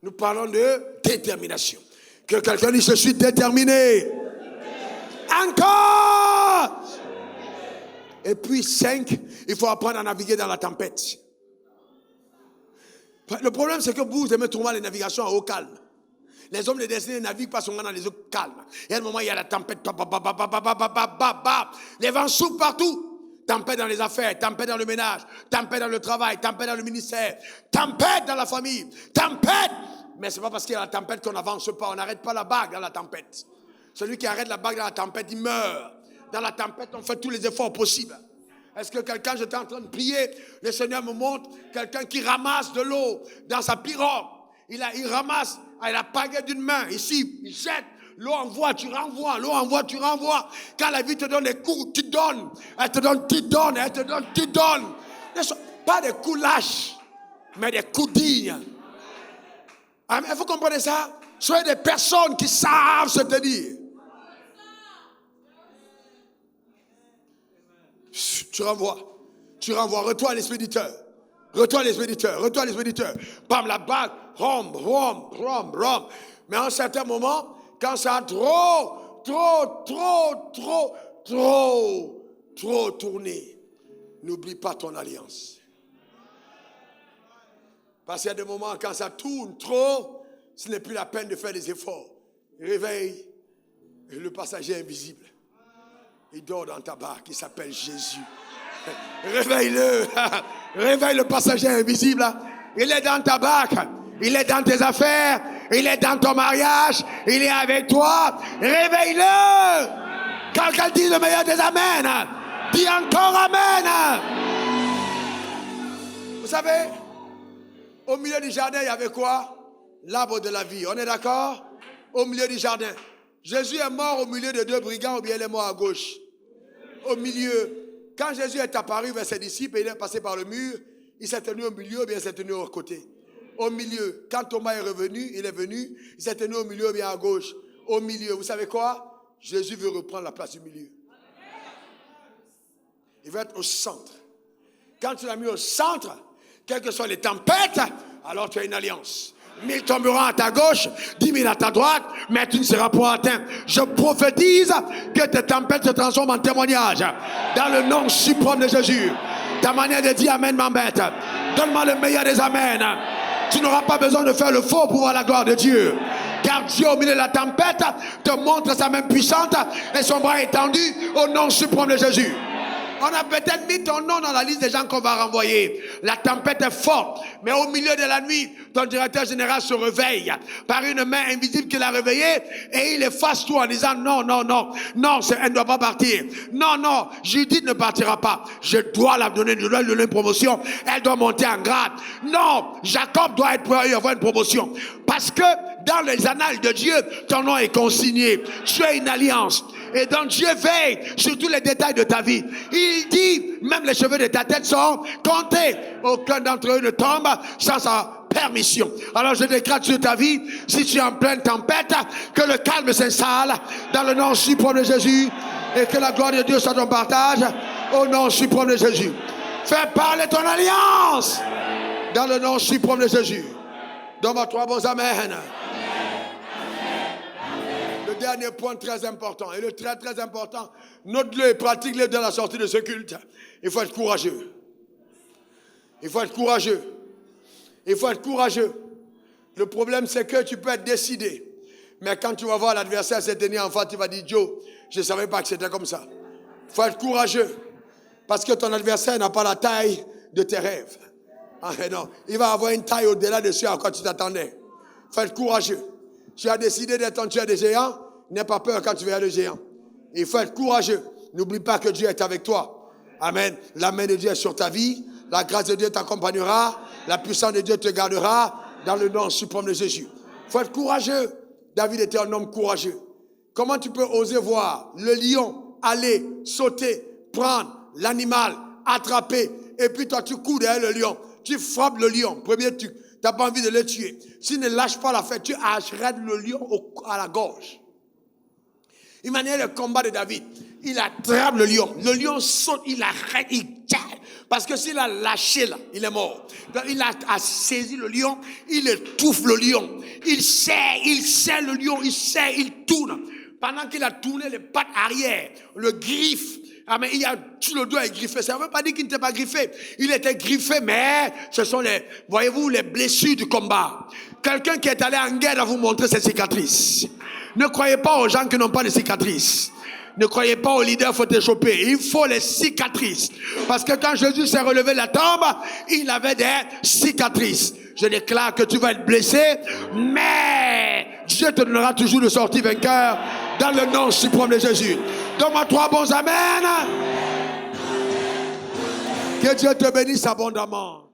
Nous parlons de détermination. Que quelqu'un dise, je suis déterminé. Encore. Et puis 5, il faut apprendre à naviguer dans la tempête. Le problème, c'est que vous aimez trouver les navigations à eau calme. Les hommes de destinée ne naviguent pas souvent dans les eaux calmes. Et à un moment, il y a la tempête. Les vents soufflent partout. Tempête dans les affaires, tempête dans le ménage, tempête dans le travail, tempête dans le ministère, tempête dans la famille, tempête. Mais ce n'est pas parce qu'il y a la tempête qu'on n'avance pas. On n'arrête pas la bague dans la tempête. Celui qui arrête la bague dans la tempête, il meurt. Dans la tempête, on fait tous les efforts possibles. Est-ce que quelqu'un, j'étais en train de prier, le Seigneur me montre quelqu'un qui ramasse de l'eau dans sa pirogue. Il ramasse avec la pagaie d'une main. Ici, il jette. L'eau envoie, tu renvoies. L'eau envoie, tu renvoies. Quand la vie te donne des coups, tu donnes. Elle te donne, tu donnes. Elle te donne, tu donnes. Pas des coups lâches, mais des coups dignes. Amen. Vous comprenez ça? Soyez des personnes qui savent se tenir. Tu renvoies. Retourne à l'expéditeur. Bam, la bague. Rom. Mais à un certain moment, quand ça a trop tourné, n'oublie pas ton alliance. Parce qu'il y a des moments quand ça tourne trop, ce n'est plus la peine de faire des efforts. Réveille le passager invisible. Il dort dans ta barque, il s'appelle Jésus. Réveille-le. Réveille le passager invisible. Il est dans ta barque. Il est dans tes affaires. Il est dans ton mariage. Il est avec toi. Réveille-le. Quelqu'un dit le meilleur des amens. Dis encore amen. Vous savez, au milieu du jardin, il y avait quoi? L'arbre de la vie. On est d'accord? Au milieu du jardin. Jésus est mort au milieu de deux brigands ou bien il est mort à gauche? Au milieu. Quand Jésus est apparu vers ses disciples et il est passé par le mur, il s'est tenu au milieu ou bien il s'est tenu au côté? Au milieu. Quand Thomas est revenu, il est venu, il s'est tenu au milieu ou bien à gauche? Au milieu. Vous savez quoi? Jésus veut reprendre la place du milieu. Il veut être au centre. Quand tu l'as mis au centre, quelles que soient les tempêtes, alors tu as une alliance. 1000 tomberont à ta gauche, 10 000 à ta droite, mais tu ne seras pas atteint. Je prophétise que tes tempêtes se transforment en témoignage. Dans le nom suprême de Jésus. Ta manière de dire amen m'embête. Donne-moi le meilleur des amens. Tu n'auras pas besoin de faire le faux pour voir la gloire de Dieu. Car Dieu au milieu de la tempête te montre sa main puissante et son bras étendu au nom suprême de Jésus. On a peut-être mis ton nom dans la liste des gens qu'on va renvoyer. La tempête est forte. Mais au milieu de la nuit, ton directeur général se réveille par une main invisible qui l'a réveillé et il efface tout en disant non, elle ne doit pas partir. Non, Judith ne partira pas. Je dois lui donner une promotion. Elle doit monter en grade. Non, Jacob doit avoir une promotion. Parce que dans les annales de Dieu, ton nom est consigné. Tu as une alliance. Et donc Dieu veille sur tous les détails de ta vie. Il dit, même les cheveux de ta tête sont comptés. Aucun d'entre eux ne tombe sans sa permission. Alors je déclare sur ta vie, si tu es en pleine tempête, que le calme s'installe dans le nom suprême de Jésus. Et que la gloire de Dieu soit ton partage au nom suprême de Jésus. Fais parler ton alliance dans le nom suprême de Jésus. Donne-moi 3 bons amen. Le dernier point très important, et le très important, note-le et pratique-le dès la sortie de ce culte. Il faut être courageux. Il faut être courageux. Le problème, c'est que tu peux être décidé. Mais quand tu vas voir l'adversaire se tenir en face, tu vas dire, Joe, je ne savais pas que c'était comme ça. Il faut être courageux. Parce que ton adversaire n'a pas la taille de tes rêves. Ah, non. Il va avoir une taille au-delà de ce à quoi tu t'attendais. Il faut être courageux. Tu as décidé d'être un tueur de géants, n'aie pas peur quand tu verras le géant. Il faut être courageux. N'oublie pas que Dieu est avec toi. Amen. La main de Dieu est sur ta vie. La grâce de Dieu t'accompagnera. La puissance de Dieu te gardera dans le nom suprême de Jésus. Il faut être courageux. David était un homme courageux. Comment tu peux oser voir le lion aller, sauter, prendre l'animal, attraper, et puis toi tu cours derrière le lion. Tu frappes le lion. Premier truc. Tu n'as pas envie de le tuer. S'il ne lâche pas la fête, tu arrêtes le lion à la gorge. Imaginez le combat de David. Il attrape le lion. Le lion saute, il arrête, il tire. Parce que s'il a lâché là, il est mort. Donc, il a saisi le lion, il étouffe le lion. Il serre le lion, il tourne. Pendant qu'il a tourné les pattes arrière, le griffe. Ah mais tout le doigt est griffé. Ça ne veut pas dire qu'il n'était pas griffé. Il était griffé, mais ce sont voyez-vous, les blessures du combat. Quelqu'un qui est allé en guerre va vous montrer ses cicatrices. Ne croyez pas aux gens qui n'ont pas de cicatrices. Ne croyez pas aux leaders photoshopés. Il faut les cicatrices. Parce que quand Jésus s'est relevé de la tombe, il avait des cicatrices. Je déclare que tu vas être blessé, mais Dieu te donnera toujours de sortir vainqueur dans le nom suprême de Jésus. Donne-moi 3 bons amen. Que Dieu te bénisse abondamment.